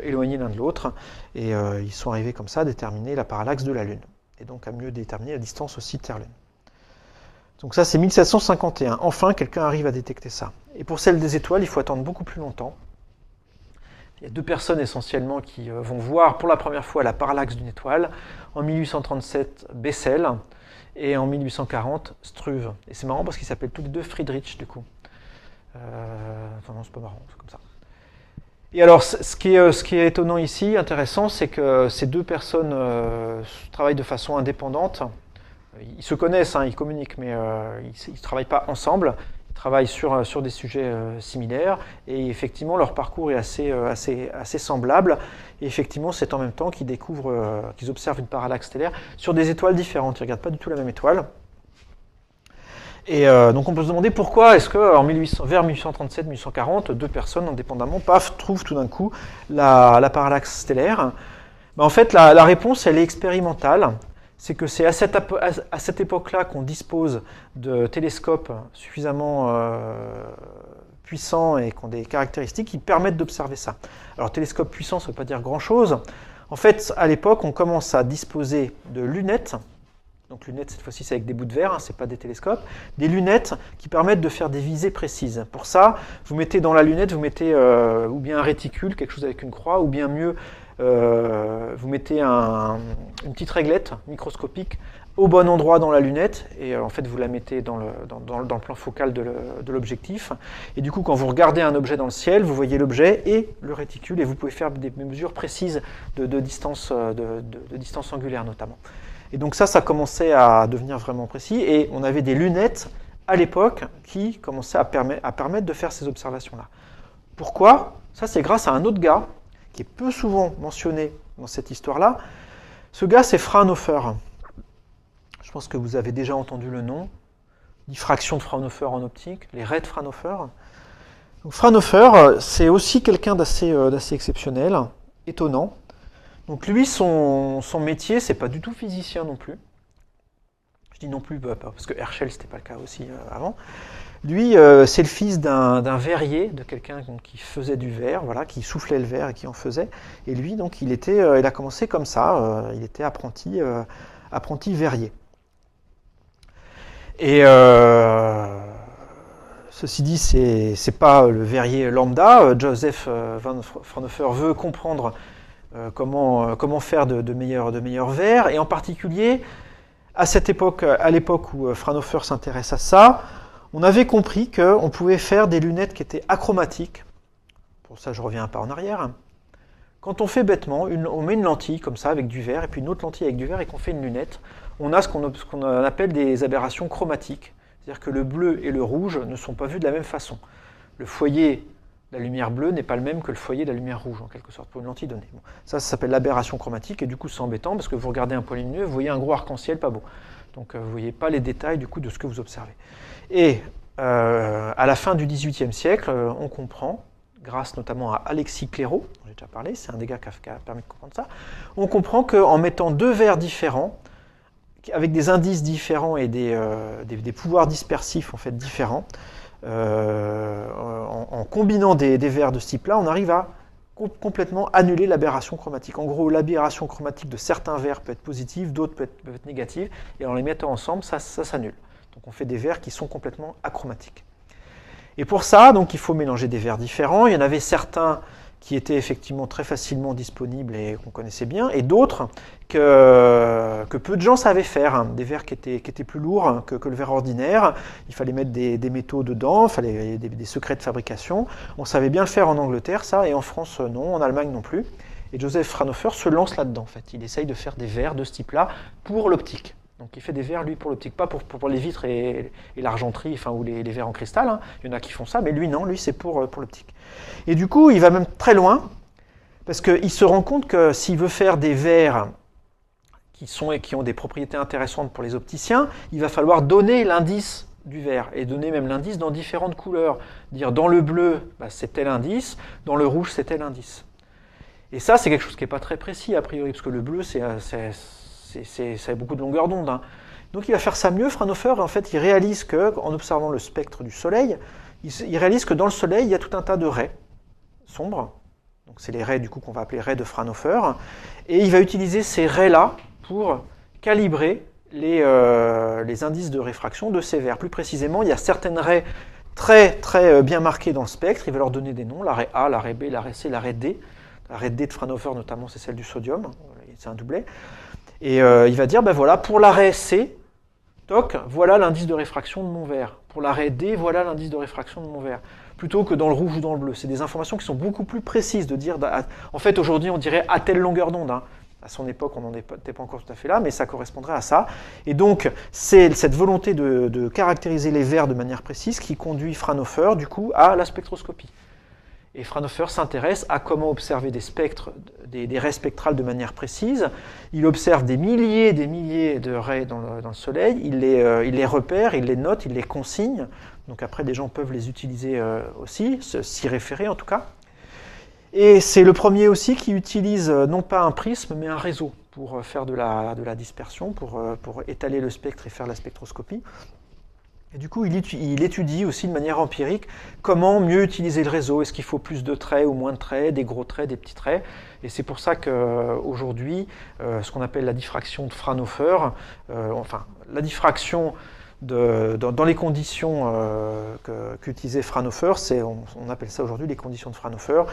éloignés l'un de l'autre. Et ils sont arrivés comme ça à déterminer la parallaxe de la Lune. et donc à mieux déterminer la distance aussi Terre-Lune. Donc ça, c'est 1751. Enfin, quelqu'un arrive à détecter ça. Et pour celle des étoiles, il faut attendre beaucoup plus longtemps. Il y a deux personnes essentiellement qui vont voir pour la première fois la parallaxe d'une étoile. En 1837, Bessel, et en 1840, Struve. Et c'est marrant parce qu'ils s'appellent tous les deux Friedrich, du coup. Enfin non, c'est pas marrant, c'est comme ça. Et alors, ce qui est étonnant ici, intéressant, c'est que ces deux personnes travaillent de façon indépendante. Ils se connaissent, hein, ils communiquent, mais ils ne travaillent pas ensemble. Ils travaillent sur des sujets similaires. Et effectivement, leur parcours est assez semblable. Et effectivement, c'est en même temps qu'ils découvrent, qu'ils observent une parallaxe stellaire sur des étoiles différentes. Ils ne regardent pas du tout la même étoile. Et donc on peut se demander pourquoi est-ce que vers 1837-1840, deux personnes indépendamment, trouvent tout d'un coup la parallaxe stellaire. Ben, en fait, la réponse, elle est expérimentale. C'est que c'est à cette époque-là qu'on dispose de télescopes suffisamment puissants et qui ont des caractéristiques qui permettent d'observer ça. Alors, télescope puissant, ça ne veut pas dire grand-chose. En fait, à l'époque, on commence à disposer de lunettes. Donc lunettes, cette fois-ci, c'est avec des bouts de verre, hein, ce n'est pas des télescopes. Des lunettes qui permettent de faire des visées précises. Pour ça, vous mettez dans la lunette, vous mettez ou bien un réticule, quelque chose avec une croix, ou bien mieux, vous mettez une petite réglette microscopique au bon endroit dans la lunette, et en fait vous la mettez dans le plan focal de l'objectif. Et du coup, quand vous regardez un objet dans le ciel, vous voyez l'objet et le réticule, et vous pouvez faire des mesures précises de distance angulaire notamment. Et donc ça commençait à devenir vraiment précis, et on avait des lunettes à l'époque qui commençaient à permettre de faire ces observations-là. Pourquoi ? Ça, c'est grâce à un autre gars qui est peu souvent mentionné dans cette histoire-là. Ce gars, c'est Fraunhofer. Je pense que vous avez déjà entendu le nom. Diffraction de Fraunhofer en optique, les raies de Fraunhofer. Donc, Fraunhofer, c'est aussi quelqu'un d'assez exceptionnel, étonnant. Donc lui, son métier, c'est pas du tout physicien non plus. Je dis non plus parce que Herschel, c'était pas le cas aussi avant. Lui, c'est le fils d'un verrier, de quelqu'un qui faisait du verre, voilà, qui soufflait le verre et qui en faisait. Et lui, donc, il a commencé comme ça. Il était apprenti verrier. Et ceci dit, c'est pas le verrier lambda. Joseph von Fraunhofer veut comprendre comment faire de meilleurs verres, et en particulier à l'époque où Fraunhofer s'intéresse à ça, on avait compris qu'on pouvait faire des lunettes qui étaient achromatiques. Pour ça, je reviens un pas en arrière. Quand on fait bêtement, on met une lentille comme ça avec du verre, et puis une autre lentille avec du verre, et qu'on fait une lunette, on a ce qu'on appelle des aberrations chromatiques. C'est-à-dire que le bleu et le rouge ne sont pas vus de la même façon. Le foyer de la lumière bleue n'est pas le même que le foyer de la lumière rouge, en quelque sorte, pour une lentille donnée. Bon, ça s'appelle l'aberration chromatique, et du coup c'est embêtant, parce que vous regardez un point lumineux, vous voyez un gros arc-en-ciel pas beau. Donc vous ne voyez pas les détails du coup de ce que vous observez. Et à la fin du XVIIIe siècle, on comprend, grâce notamment à Alexis Clairaut, dont j'ai déjà parlé, c'est un des gars qui a permis de comprendre ça, on comprend qu'en mettant deux verres différents, avec des indices différents et des pouvoirs dispersifs en fait différents, en combinant des verres de ce type-là, on arrive à complètement annuler l'aberration chromatique. En gros, l'aberration chromatique de certains verres peut être positive, d'autres peuvent être négative, et en les mettant ensemble, ça s'annule. Donc on fait des verres qui sont complètement achromatiques. Et pour ça, donc, il faut mélanger des verres différents. Il y en avait certains qui étaient effectivement très facilement disponibles et qu'on connaissait bien, et d'autres que peu de gens savaient faire, hein. Des verres qui étaient plus lourds que le verre ordinaire. Il fallait mettre des métaux dedans, il fallait des secrets de fabrication. On savait bien le faire en Angleterre, ça, et en France, non, en Allemagne non plus. Et Joseph Fraunhofer se lance là-dedans, en fait. Il essaye de faire des verres de ce type-là pour l'optique. Donc il fait des verres, lui, pour l'optique, pas pour les vitres et l'argenterie, enfin, ou les verres en cristal, hein. Il y en a qui font ça, mais lui, non, lui, c'est pour l'optique. Et du coup, il va même très loin, parce qu'il se rend compte que s'il veut faire des verres qui ont des propriétés intéressantes pour les opticiens, il va falloir donner l'indice du verre, et donner même l'indice dans différentes couleurs. Dire dans le bleu, c'est tel indice, dans le rouge, c'est tel indice. Et ça, c'est quelque chose qui n'est pas très précis, a priori, parce que le bleu, c'est beaucoup de longueur d'onde, hein. Donc il va faire ça mieux, Fraunhofer, et en fait, il réalise qu'en observant le spectre du Soleil, il réalise que dans le Soleil, il y a tout un tas de raies sombres. Donc c'est les raies, du coup, qu'on va appeler raies de Fraunhofer. Et il va utiliser ces raies-là pour calibrer les indices de réfraction de ces verres. Plus précisément, il y a certaines raies très très bien marquées dans le spectre, il va leur donner des noms, la raie A, la raie B, la raie C, la raie D. La raie D de Fraunhofer notamment, c'est celle du sodium, c'est un doublet. Et il va dire, ben voilà, pour la raie C, toc, voilà l'indice de réfraction de mon verre. Pour la raie D, voilà l'indice de réfraction de mon verre. Plutôt que dans le rouge ou dans le bleu. C'est des informations qui sont beaucoup plus précises de dire, en fait aujourd'hui on dirait à telle longueur d'onde. Hein. À son époque, on n'en était pas encore tout à fait là, mais ça correspondrait à ça. Et donc, c'est cette volonté de caractériser les verres de manière précise qui conduit Fraunhofer, du coup, à la spectroscopie. Et Fraunhofer s'intéresse à comment observer des spectres, des raies spectrales de manière précise. Il observe des milliers de raies dans le Soleil, il les repère, il les note, il les consigne. Donc après, des gens peuvent les utiliser aussi, s'y référer en tout cas. Et c'est le premier aussi qui utilise non pas un prisme, mais un réseau pour faire de la dispersion, pour étaler le spectre et faire la spectroscopie. Et du coup, il étudie aussi de manière empirique comment mieux utiliser le réseau. Est-ce qu'il faut plus de traits ou moins de traits, des gros traits, des petits traits. Et c'est pour ça qu'aujourd'hui, ce qu'on appelle la diffraction de Fraunhofer, enfin, la diffraction dans les conditions qu'utilisait Fraunhofer, on appelle ça aujourd'hui les conditions de Fraunhofer,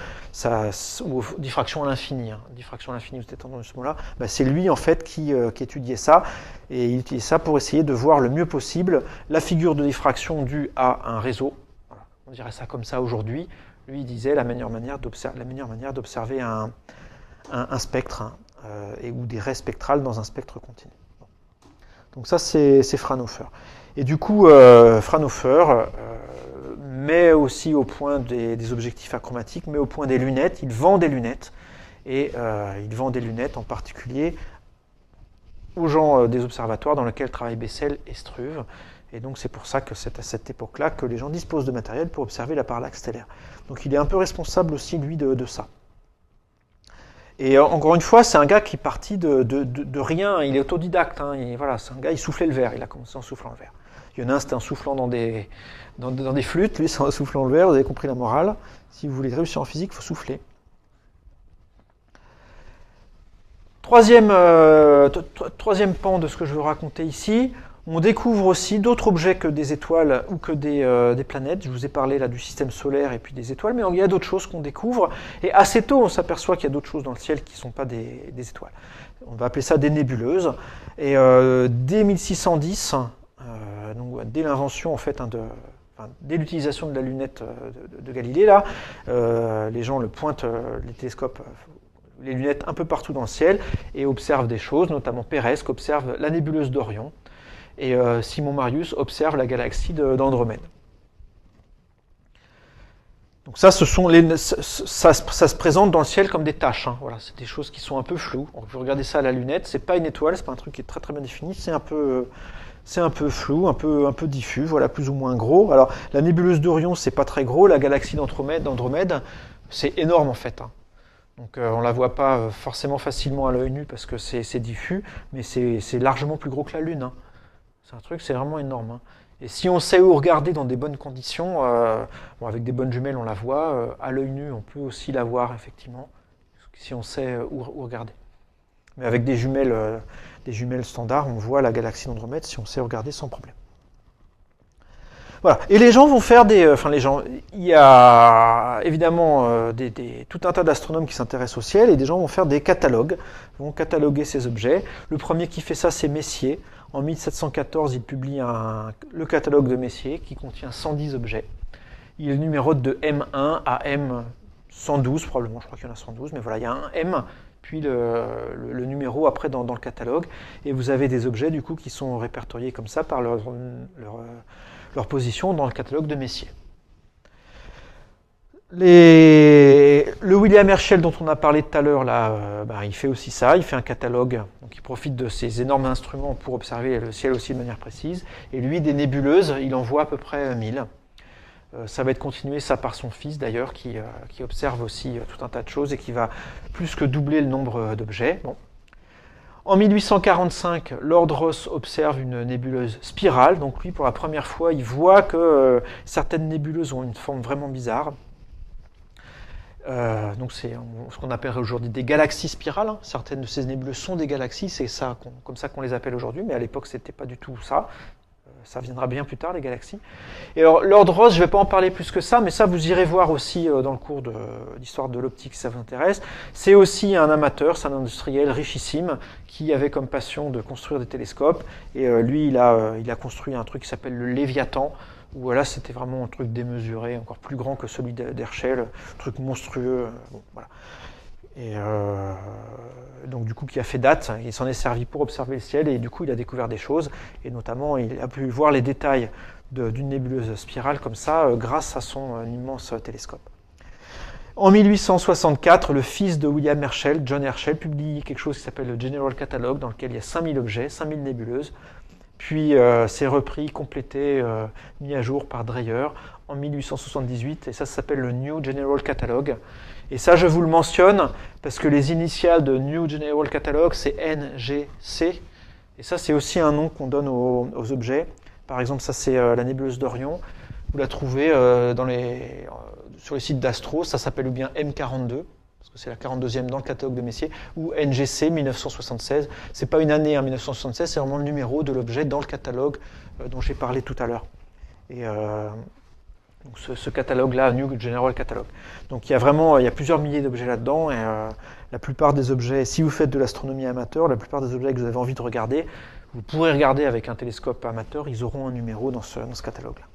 ou diffraction à l'infini. Hein. Diffraction à l'infini, vous avez entendu ce mot-là. Ben, c'est lui en fait qui étudiait ça, et il utilisait ça pour essayer de voir le mieux possible la figure de diffraction due à un réseau. Voilà. On dirait ça comme ça aujourd'hui. Lui, il disait la meilleure manière d'observer un spectre ou des raies spectrales dans un spectre continu. Donc ça, c'est Fraunhofer. Et du coup, Fraunhofer met aussi au point des objectifs achromatiques, met au point des lunettes. Il vend des lunettes. Et il vend des lunettes en particulier aux gens des observatoires dans lesquels travaillent Bessel et Struve. Et donc c'est pour ça que c'est à cette époque-là que les gens disposent de matériel pour observer la parallaxe stellaire. Donc il est un peu responsable aussi, lui, de ça. Et encore une fois, c'est un gars qui est parti de rien, il est autodidacte. Hein, voilà, c'est un gars, il soufflait le verre, il a commencé en soufflant le verre. Il y en a un, c'était en soufflant dans des flûtes, lui c'est en soufflant le verre, vous avez compris la morale. Si vous voulez réussir en physique, il faut souffler. Troisième pan de ce que je veux raconter ici, on découvre aussi d'autres objets que des étoiles ou que des planètes. Je vous ai parlé là du système solaire et puis des étoiles, mais il y a d'autres choses qu'on découvre. Et assez tôt, on s'aperçoit qu'il y a d'autres choses dans le ciel qui ne sont pas des étoiles. On va appeler ça des nébuleuses. Et dès 1610, donc dès l'invention en fait, dès l'utilisation de la lunette de Galilée, là, les gens pointent les télescopes, les lunettes un peu partout dans le ciel et observent des choses, notamment Pérez observe la nébuleuse d'Orion. Et Simon Marius observe la galaxie d'Andromède. Donc ça, ça se présente dans le ciel comme des taches. Hein. Voilà, c'est des choses qui sont un peu floues. On peut regarder ça à la lunette. C'est pas une étoile, c'est pas un truc qui est très très bien défini. C'est un peu flou, un peu diffus. Voilà, plus ou moins gros. Alors la nébuleuse d'Orion, c'est pas très gros. La galaxie d'Andromède, c'est énorme en fait. Hein. Donc on la voit pas forcément facilement à l'œil nu parce que c'est diffus, mais c'est largement plus gros que la Lune. Hein. C'est un truc, c'est vraiment énorme. Hein. Et si on sait où regarder dans des bonnes conditions, avec des bonnes jumelles, on la voit. À l'œil nu, on peut aussi la voir, effectivement, si on sait où regarder. Mais avec des jumelles standards, on voit la galaxie d'Andromède si on sait regarder sans problème. Voilà. Et les gens vont faire il y a évidemment tout un tas d'astronomes qui s'intéressent au ciel, et des gens vont faire des catalogues, vont cataloguer ces objets. Le premier qui fait ça, c'est Messier. En 1714, il publie le catalogue de Messier qui contient 110 objets. Il est numérote de M1 à M112, probablement, je crois qu'il y en a 112, mais voilà, il y a un M, puis le numéro après dans le catalogue, et vous avez des objets du coup qui sont répertoriés comme ça par leur position dans le catalogue de Messier. Le William Herschel dont on a parlé tout à l'heure, là, il fait aussi ça, il fait un catalogue, donc il profite de ces énormes instruments pour observer le ciel aussi de manière précise, et lui, des nébuleuses, il en voit à peu près 1000. Ça va être continué, ça, par son fils d'ailleurs, qui observe aussi tout un tas de choses et qui va plus que doubler le nombre d'objets. Bon. En 1845, Lord Rosse observe une nébuleuse spirale, donc lui, pour la première fois, il voit que certaines nébuleuses ont une forme vraiment bizarre. Donc c'est ce qu'on appellerait aujourd'hui des galaxies spirales. Hein. Certaines de ces nébuleuses sont des galaxies, c'est ça, comme ça qu'on les appelle aujourd'hui, mais à l'époque c'était pas du tout ça. Ça viendra bien plus tard, les galaxies. Et alors, l'ordre Rosse, je ne vais pas en parler plus que ça, mais ça, vous irez voir aussi dans le cours d'histoire de l'optique, si ça vous intéresse. C'est aussi un amateur, c'est un industriel richissime, qui avait comme passion de construire des télescopes. Et lui, il a construit un truc qui s'appelle le Léviathan, où là, c'était vraiment un truc démesuré, encore plus grand que celui d'Herschel, un truc monstrueux. Bon, voilà. Et donc du coup qui a fait date, il s'en est servi pour observer le ciel et du coup il a découvert des choses et notamment il a pu voir les détails d'une nébuleuse spirale comme ça grâce à son immense télescope. En 1864, le fils de William Herschel, John Herschel, publie quelque chose qui s'appelle le General Catalogue dans lequel il y a 5000 objets, 5000 nébuleuses, puis c'est repris, complété, mis à jour par Dreyer en 1878 et ça s'appelle le New General Catalogue. Et ça, je vous le mentionne parce que les initiales de New General Catalogue, c'est NGC. Et ça, c'est aussi un nom qu'on donne aux objets. Par exemple, ça, c'est la nébuleuse d'Orion. Vous la trouvez sur les sites d'Astro. Ça s'appelle ou bien M42, parce que c'est la 42e dans le catalogue de Messier, ou NGC 1976. Ce n'est pas une année, 1976, c'est vraiment le numéro de l'objet dans le catalogue dont j'ai parlé tout à l'heure. Et donc ce catalogue-là, New General Catalogue. Donc il y a plusieurs milliers d'objets là-dedans, et la plupart des objets, si vous faites de l'astronomie amateur, la plupart des objets que vous avez envie de regarder, vous pourrez regarder avec un télescope amateur, ils auront un numéro dans ce catalogue-là.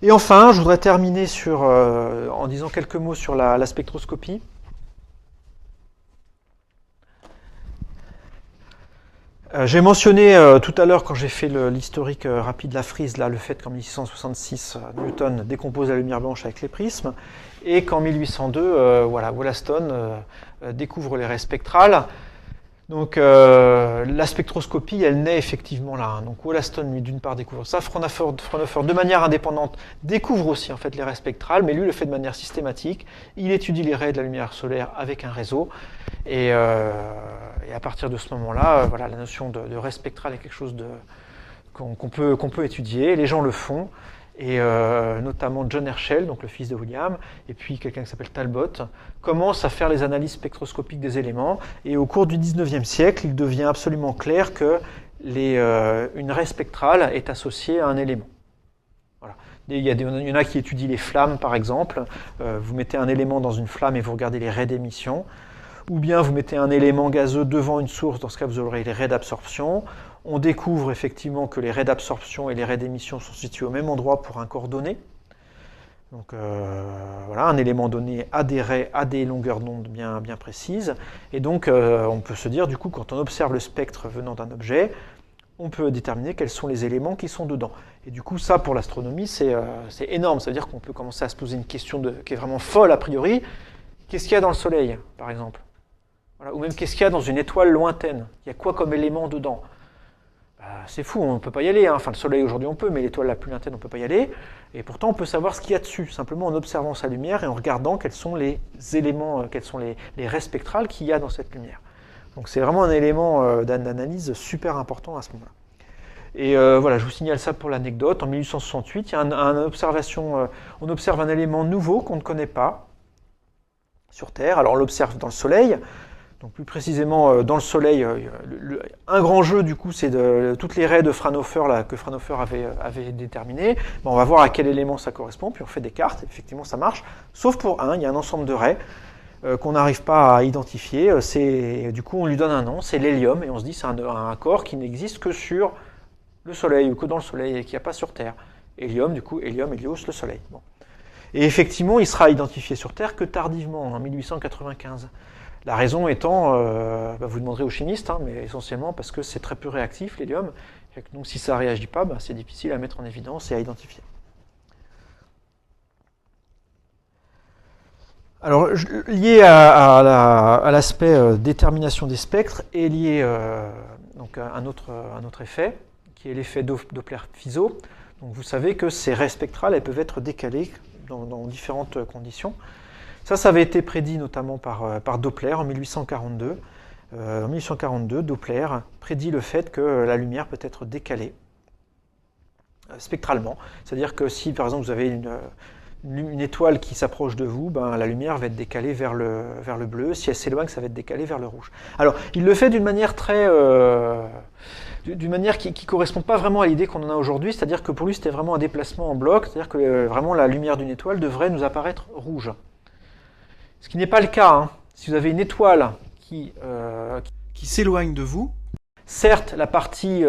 Et enfin, je voudrais terminer en disant quelques mots sur la spectroscopie. J'ai mentionné tout à l'heure, quand j'ai fait l'historique rapide de la frise, là, le fait qu'en 1666, Newton décompose la lumière blanche avec les prismes, et qu'en 1802, Wollaston découvre les raies spectrales. Donc la spectroscopie, elle naît effectivement là. Donc Wollaston, lui, d'une part, découvre ça. Fraunhofer, de manière indépendante, découvre aussi en fait les raies spectrales, mais lui le fait de manière systématique. Il étudie les raies de la lumière solaire avec un réseau. Et à partir de ce moment-là, la notion de raie spectrale est quelque chose qu'on peut étudier. Les gens le font. Et notamment John Herschel, donc le fils de William, et puis quelqu'un qui s'appelle Talbot, commence à faire les analyses spectroscopiques des éléments. Et au cours du 19e siècle, il devient absolument clair que une raie spectrale est associée à un élément. Voilà. Il y en a qui étudient les flammes, par exemple. Vous mettez un élément dans une flamme et vous regardez les raies d'émission. Ou bien vous mettez un élément gazeux devant une source, dans ce cas vous aurez les raies d'absorption. On découvre effectivement que les raies d'absorption et les raies d'émission sont situées au même endroit pour un corps donné. Donc un élément donné a des raies, a des longueurs d'onde bien précises. Et donc on peut se dire, du coup, quand on observe le spectre venant d'un objet, on peut déterminer quels sont les éléments qui sont dedans. Et du coup, ça, pour l'astronomie, c'est énorme. Ça veut dire qu'on peut commencer à se poser une question qui est vraiment folle a priori. Qu'est-ce qu'il y a dans le Soleil, par exemple ? Ou même qu'est-ce qu'il y a dans une étoile lointaine ? Il y a quoi comme élément dedans ? C'est fou, on ne peut pas y aller. Enfin, le Soleil aujourd'hui on peut, mais l'étoile la plus lointaine on ne peut pas y aller. Et pourtant on peut savoir ce qu'il y a dessus, simplement en observant sa lumière et en regardant quels sont les éléments, quelles sont les raies spectrales qu'il y a dans cette lumière. Donc c'est vraiment un élément d'analyse super important à ce moment-là. Et je vous signale ça pour l'anecdote. En 1868, il y a on observe un élément nouveau qu'on ne connaît pas sur Terre. Alors on l'observe dans le Soleil. Donc plus précisément dans le Soleil, un grand jeu du coup c'est toutes les raies de Fraunhofer que Fraunhofer avait déterminées. On va voir à quel élément ça correspond, puis on fait des cartes, et effectivement ça marche. Sauf pour il y a un ensemble de raies qu'on n'arrive pas à identifier. Du coup on lui donne un nom, c'est l'hélium, et on se dit c'est un corps qui n'existe que sur le Soleil, ou que dans le Soleil, et qu'il n'y a pas sur Terre. Hélium, du coup, hélium, hélios, le Soleil. Bon. Et effectivement, il sera identifié sur Terre que tardivement, en 1895. La raison étant, vous demanderez aux chimistes, mais essentiellement parce que c'est très peu réactif, l'hélium. Donc si ça ne réagit pas, c'est difficile à mettre en évidence et à identifier. Alors, lié à l'aspect détermination des spectres, est lié un autre effet, qui est l'effet Doppler-Fizeau. Donc vous savez que ces raies spectrales, elles peuvent être décalées dans différentes conditions. Ça avait été prédit notamment par Doppler en 1842. En 1842, Doppler prédit le fait que la lumière peut être décalée spectralement. C'est-à-dire que si, par exemple, vous avez une étoile qui s'approche de vous, ben, la lumière va être décalée vers le bleu. Si elle s'éloigne, ça va être décalé vers le rouge. Alors, il le fait d'une manière d'une manière qui ne correspond pas vraiment à l'idée qu'on en a aujourd'hui, c'est-à-dire que pour lui, c'était vraiment un déplacement en bloc, c'est-à-dire que vraiment la lumière d'une étoile devrait nous apparaître rouge. Ce qui n'est pas le cas. Hein. Si vous avez une étoile qui s'éloigne de vous, certes, la partie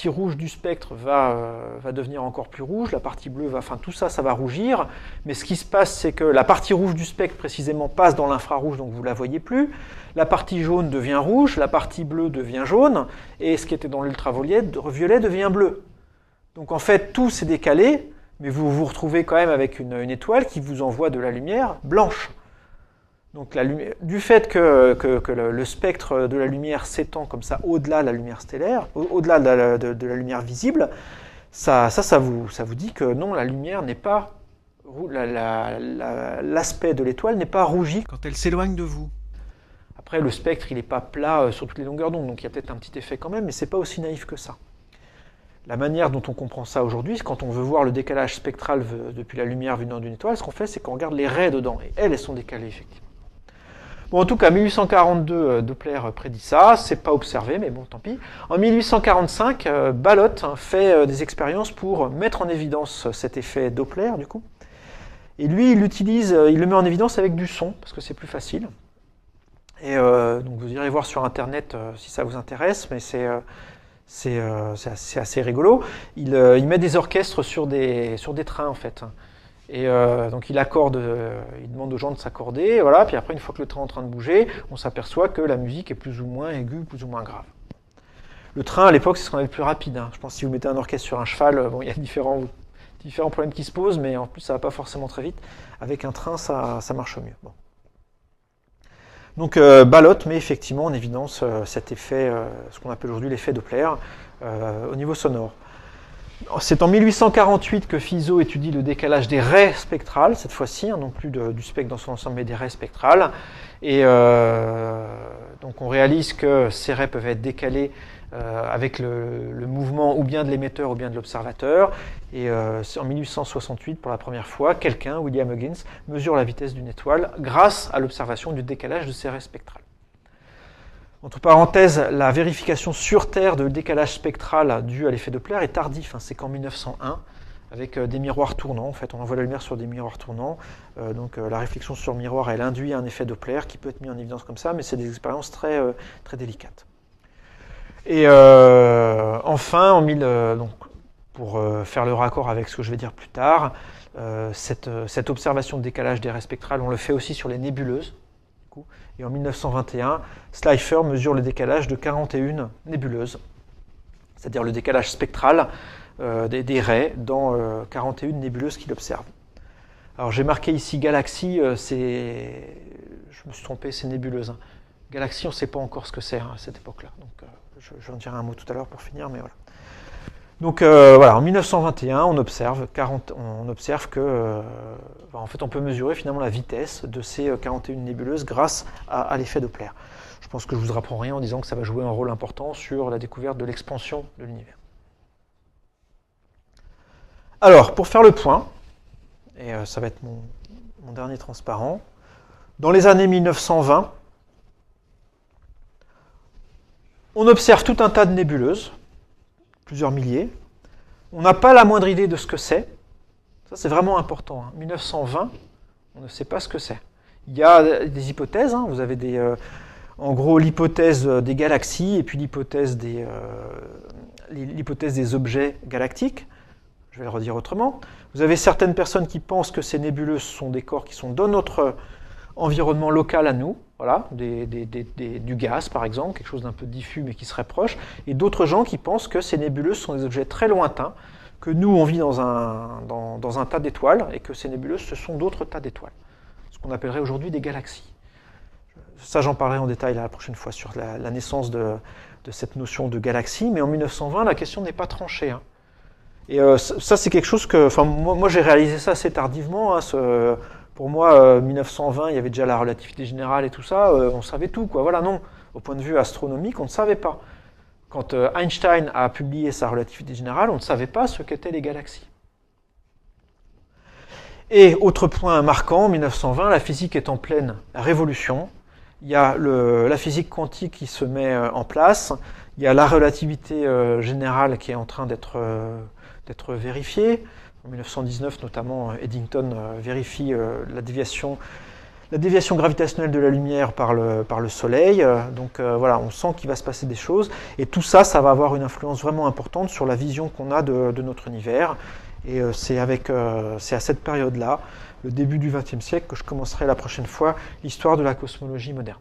rouge du spectre va devenir encore plus rouge, la partie bleue enfin tout ça, ça va rougir, mais ce qui se passe, c'est que la partie rouge du spectre, précisément, passe dans l'infrarouge, donc vous ne la voyez plus, la partie jaune devient rouge, la partie bleue devient jaune, et ce qui était dans l'ultraviolet devient bleu. Donc en fait, tout s'est décalé, mais vous vous retrouvez quand même avec une étoile qui vous envoie de la lumière blanche. Donc du fait que le spectre de la lumière s'étend comme ça au-delà de la lumière stellaire, au-delà de la lumière visible, ça vous dit que non, la lumière n'est pas, l'aspect de l'étoile n'est pas rougi. Quand elle s'éloigne de vous. Après, le spectre, il n'est pas plat sur toutes les longueurs d'onde, donc il y a peut-être un petit effet quand même, mais ce n'est pas aussi naïf que ça. La manière dont on comprend ça aujourd'hui, c'est quand on veut voir le décalage spectral depuis la lumière venant d'une étoile, ce qu'on fait, c'est qu'on regarde les raies dedans, et elles sont décalées, effectivement. Bon, en tout cas, 1842, Doppler prédit ça, c'est pas observé, mais bon, tant pis. En 1845, Balot fait des expériences pour mettre en évidence cet effet Doppler, du coup. Et lui, il le met en évidence avec du son, parce que c'est plus facile. Et donc vous irez voir sur Internet si ça vous intéresse, mais c'est assez rigolo. Il met des orchestres sur des trains, en fait. Et donc il demande aux gens de s'accorder, voilà, puis après, une fois que le train est en train de bouger, on s'aperçoit que la musique est plus ou moins aiguë, plus ou moins grave. Le train, à l'époque, c'est ce qu'on avait le plus rapide. Hein. Je pense que si vous mettez un orchestre sur un cheval, bon, il y a différents problèmes qui se posent, mais en plus, ça ne va pas forcément très vite. Avec un train, ça marche mieux. Bon. Donc Balot met effectivement en évidence cet effet, ce qu'on appelle aujourd'hui l'effet Doppler, au niveau sonore. C'est en 1848 que Fizeau étudie le décalage des raies spectrales, cette fois-ci, hein, non plus du spectre dans son ensemble, mais des raies spectrales. Et donc on réalise que ces raies peuvent être décalées avec le mouvement ou bien de l'émetteur ou bien de l'observateur. Et c'est en 1868, pour la première fois, William Huggins, mesure la vitesse d'une étoile grâce à l'observation du décalage de ces raies spectrales. Entre parenthèses, la vérification sur Terre de décalage spectral dû à l'effet Doppler est tardif. Hein, c'est qu'en 1901, avec des miroirs tournants. En fait, on envoie la lumière sur des miroirs tournants. Donc la réflexion sur miroir, elle induit un effet Doppler qui peut être mis en évidence comme ça, mais c'est des expériences très, très délicates. Et enfin, donc, pour faire le raccord avec ce que je vais dire plus tard, cette observation de décalage des raies spectrales, on le fait aussi sur les nébuleuses. Et en 1921, Slipher mesure le décalage de 41 nébuleuses, c'est-à-dire le décalage spectral des raies dans 41 nébuleuses qu'il observe. Alors j'ai marqué ici galaxie, je me suis trompé, c'est nébuleuse. Hein. Galaxie, on ne sait pas encore ce que c'est à cette époque-là. Donc j'en dirai un mot tout à l'heure pour finir, mais voilà. Donc voilà, en 1921, on observe que en fait, on peut mesurer finalement la vitesse de ces 41 nébuleuses grâce à l'effet Doppler. Je pense que je ne vous apprends rien en disant que ça va jouer un rôle important sur la découverte de l'expansion de l'univers. Alors, pour faire le point, et ça va être mon dernier transparent, dans les années 1920, on observe tout un tas de nébuleuses, plusieurs milliers. On n'a pas la moindre idée de ce que c'est. Ça, c'est vraiment important. Hein. 1920, on ne sait pas ce que c'est. Il y a des hypothèses. Hein. Vous avez en gros l'hypothèse des galaxies et puis l'hypothèse des objets galactiques. Je vais le redire autrement. Vous avez certaines personnes qui pensent que ces nébuleuses sont des corps qui sont dans notre environnement local à nous, voilà, du gaz par exemple, quelque chose d'un peu diffus mais qui serait proche, et d'autres gens qui pensent que ces nébuleuses sont des objets très lointains, que nous on vit dans un tas d'étoiles, et que ces nébuleuses ce sont d'autres tas d'étoiles, ce qu'on appellerait aujourd'hui des galaxies. Ça j'en parlerai en détail la prochaine fois sur la naissance de cette notion de galaxie, mais en 1920 la question n'est pas tranchée. Hein. Et ça c'est quelque chose que, enfin moi j'ai réalisé ça assez tardivement, hein, pour moi, 1920, il y avait déjà la relativité générale et tout ça, on savait tout, quoi. Voilà, non. Au point de vue astronomique, on ne savait pas. Quand Einstein a publié sa relativité générale, on ne savait pas ce qu'étaient les galaxies. Et autre point marquant, en 1920, la physique est en pleine révolution. Il y a la physique quantique qui se met en place, il y a la relativité générale qui est en train d'être vérifiée. En 1919, notamment, Eddington vérifie la déviation gravitationnelle de la lumière par le Soleil. Donc voilà, on sent qu'il va se passer des choses. Et tout ça, ça va avoir une influence vraiment importante sur la vision qu'on a de notre univers. Et c'est à cette période-là, le début du XXe siècle, que je commencerai la prochaine fois l'histoire de la cosmologie moderne.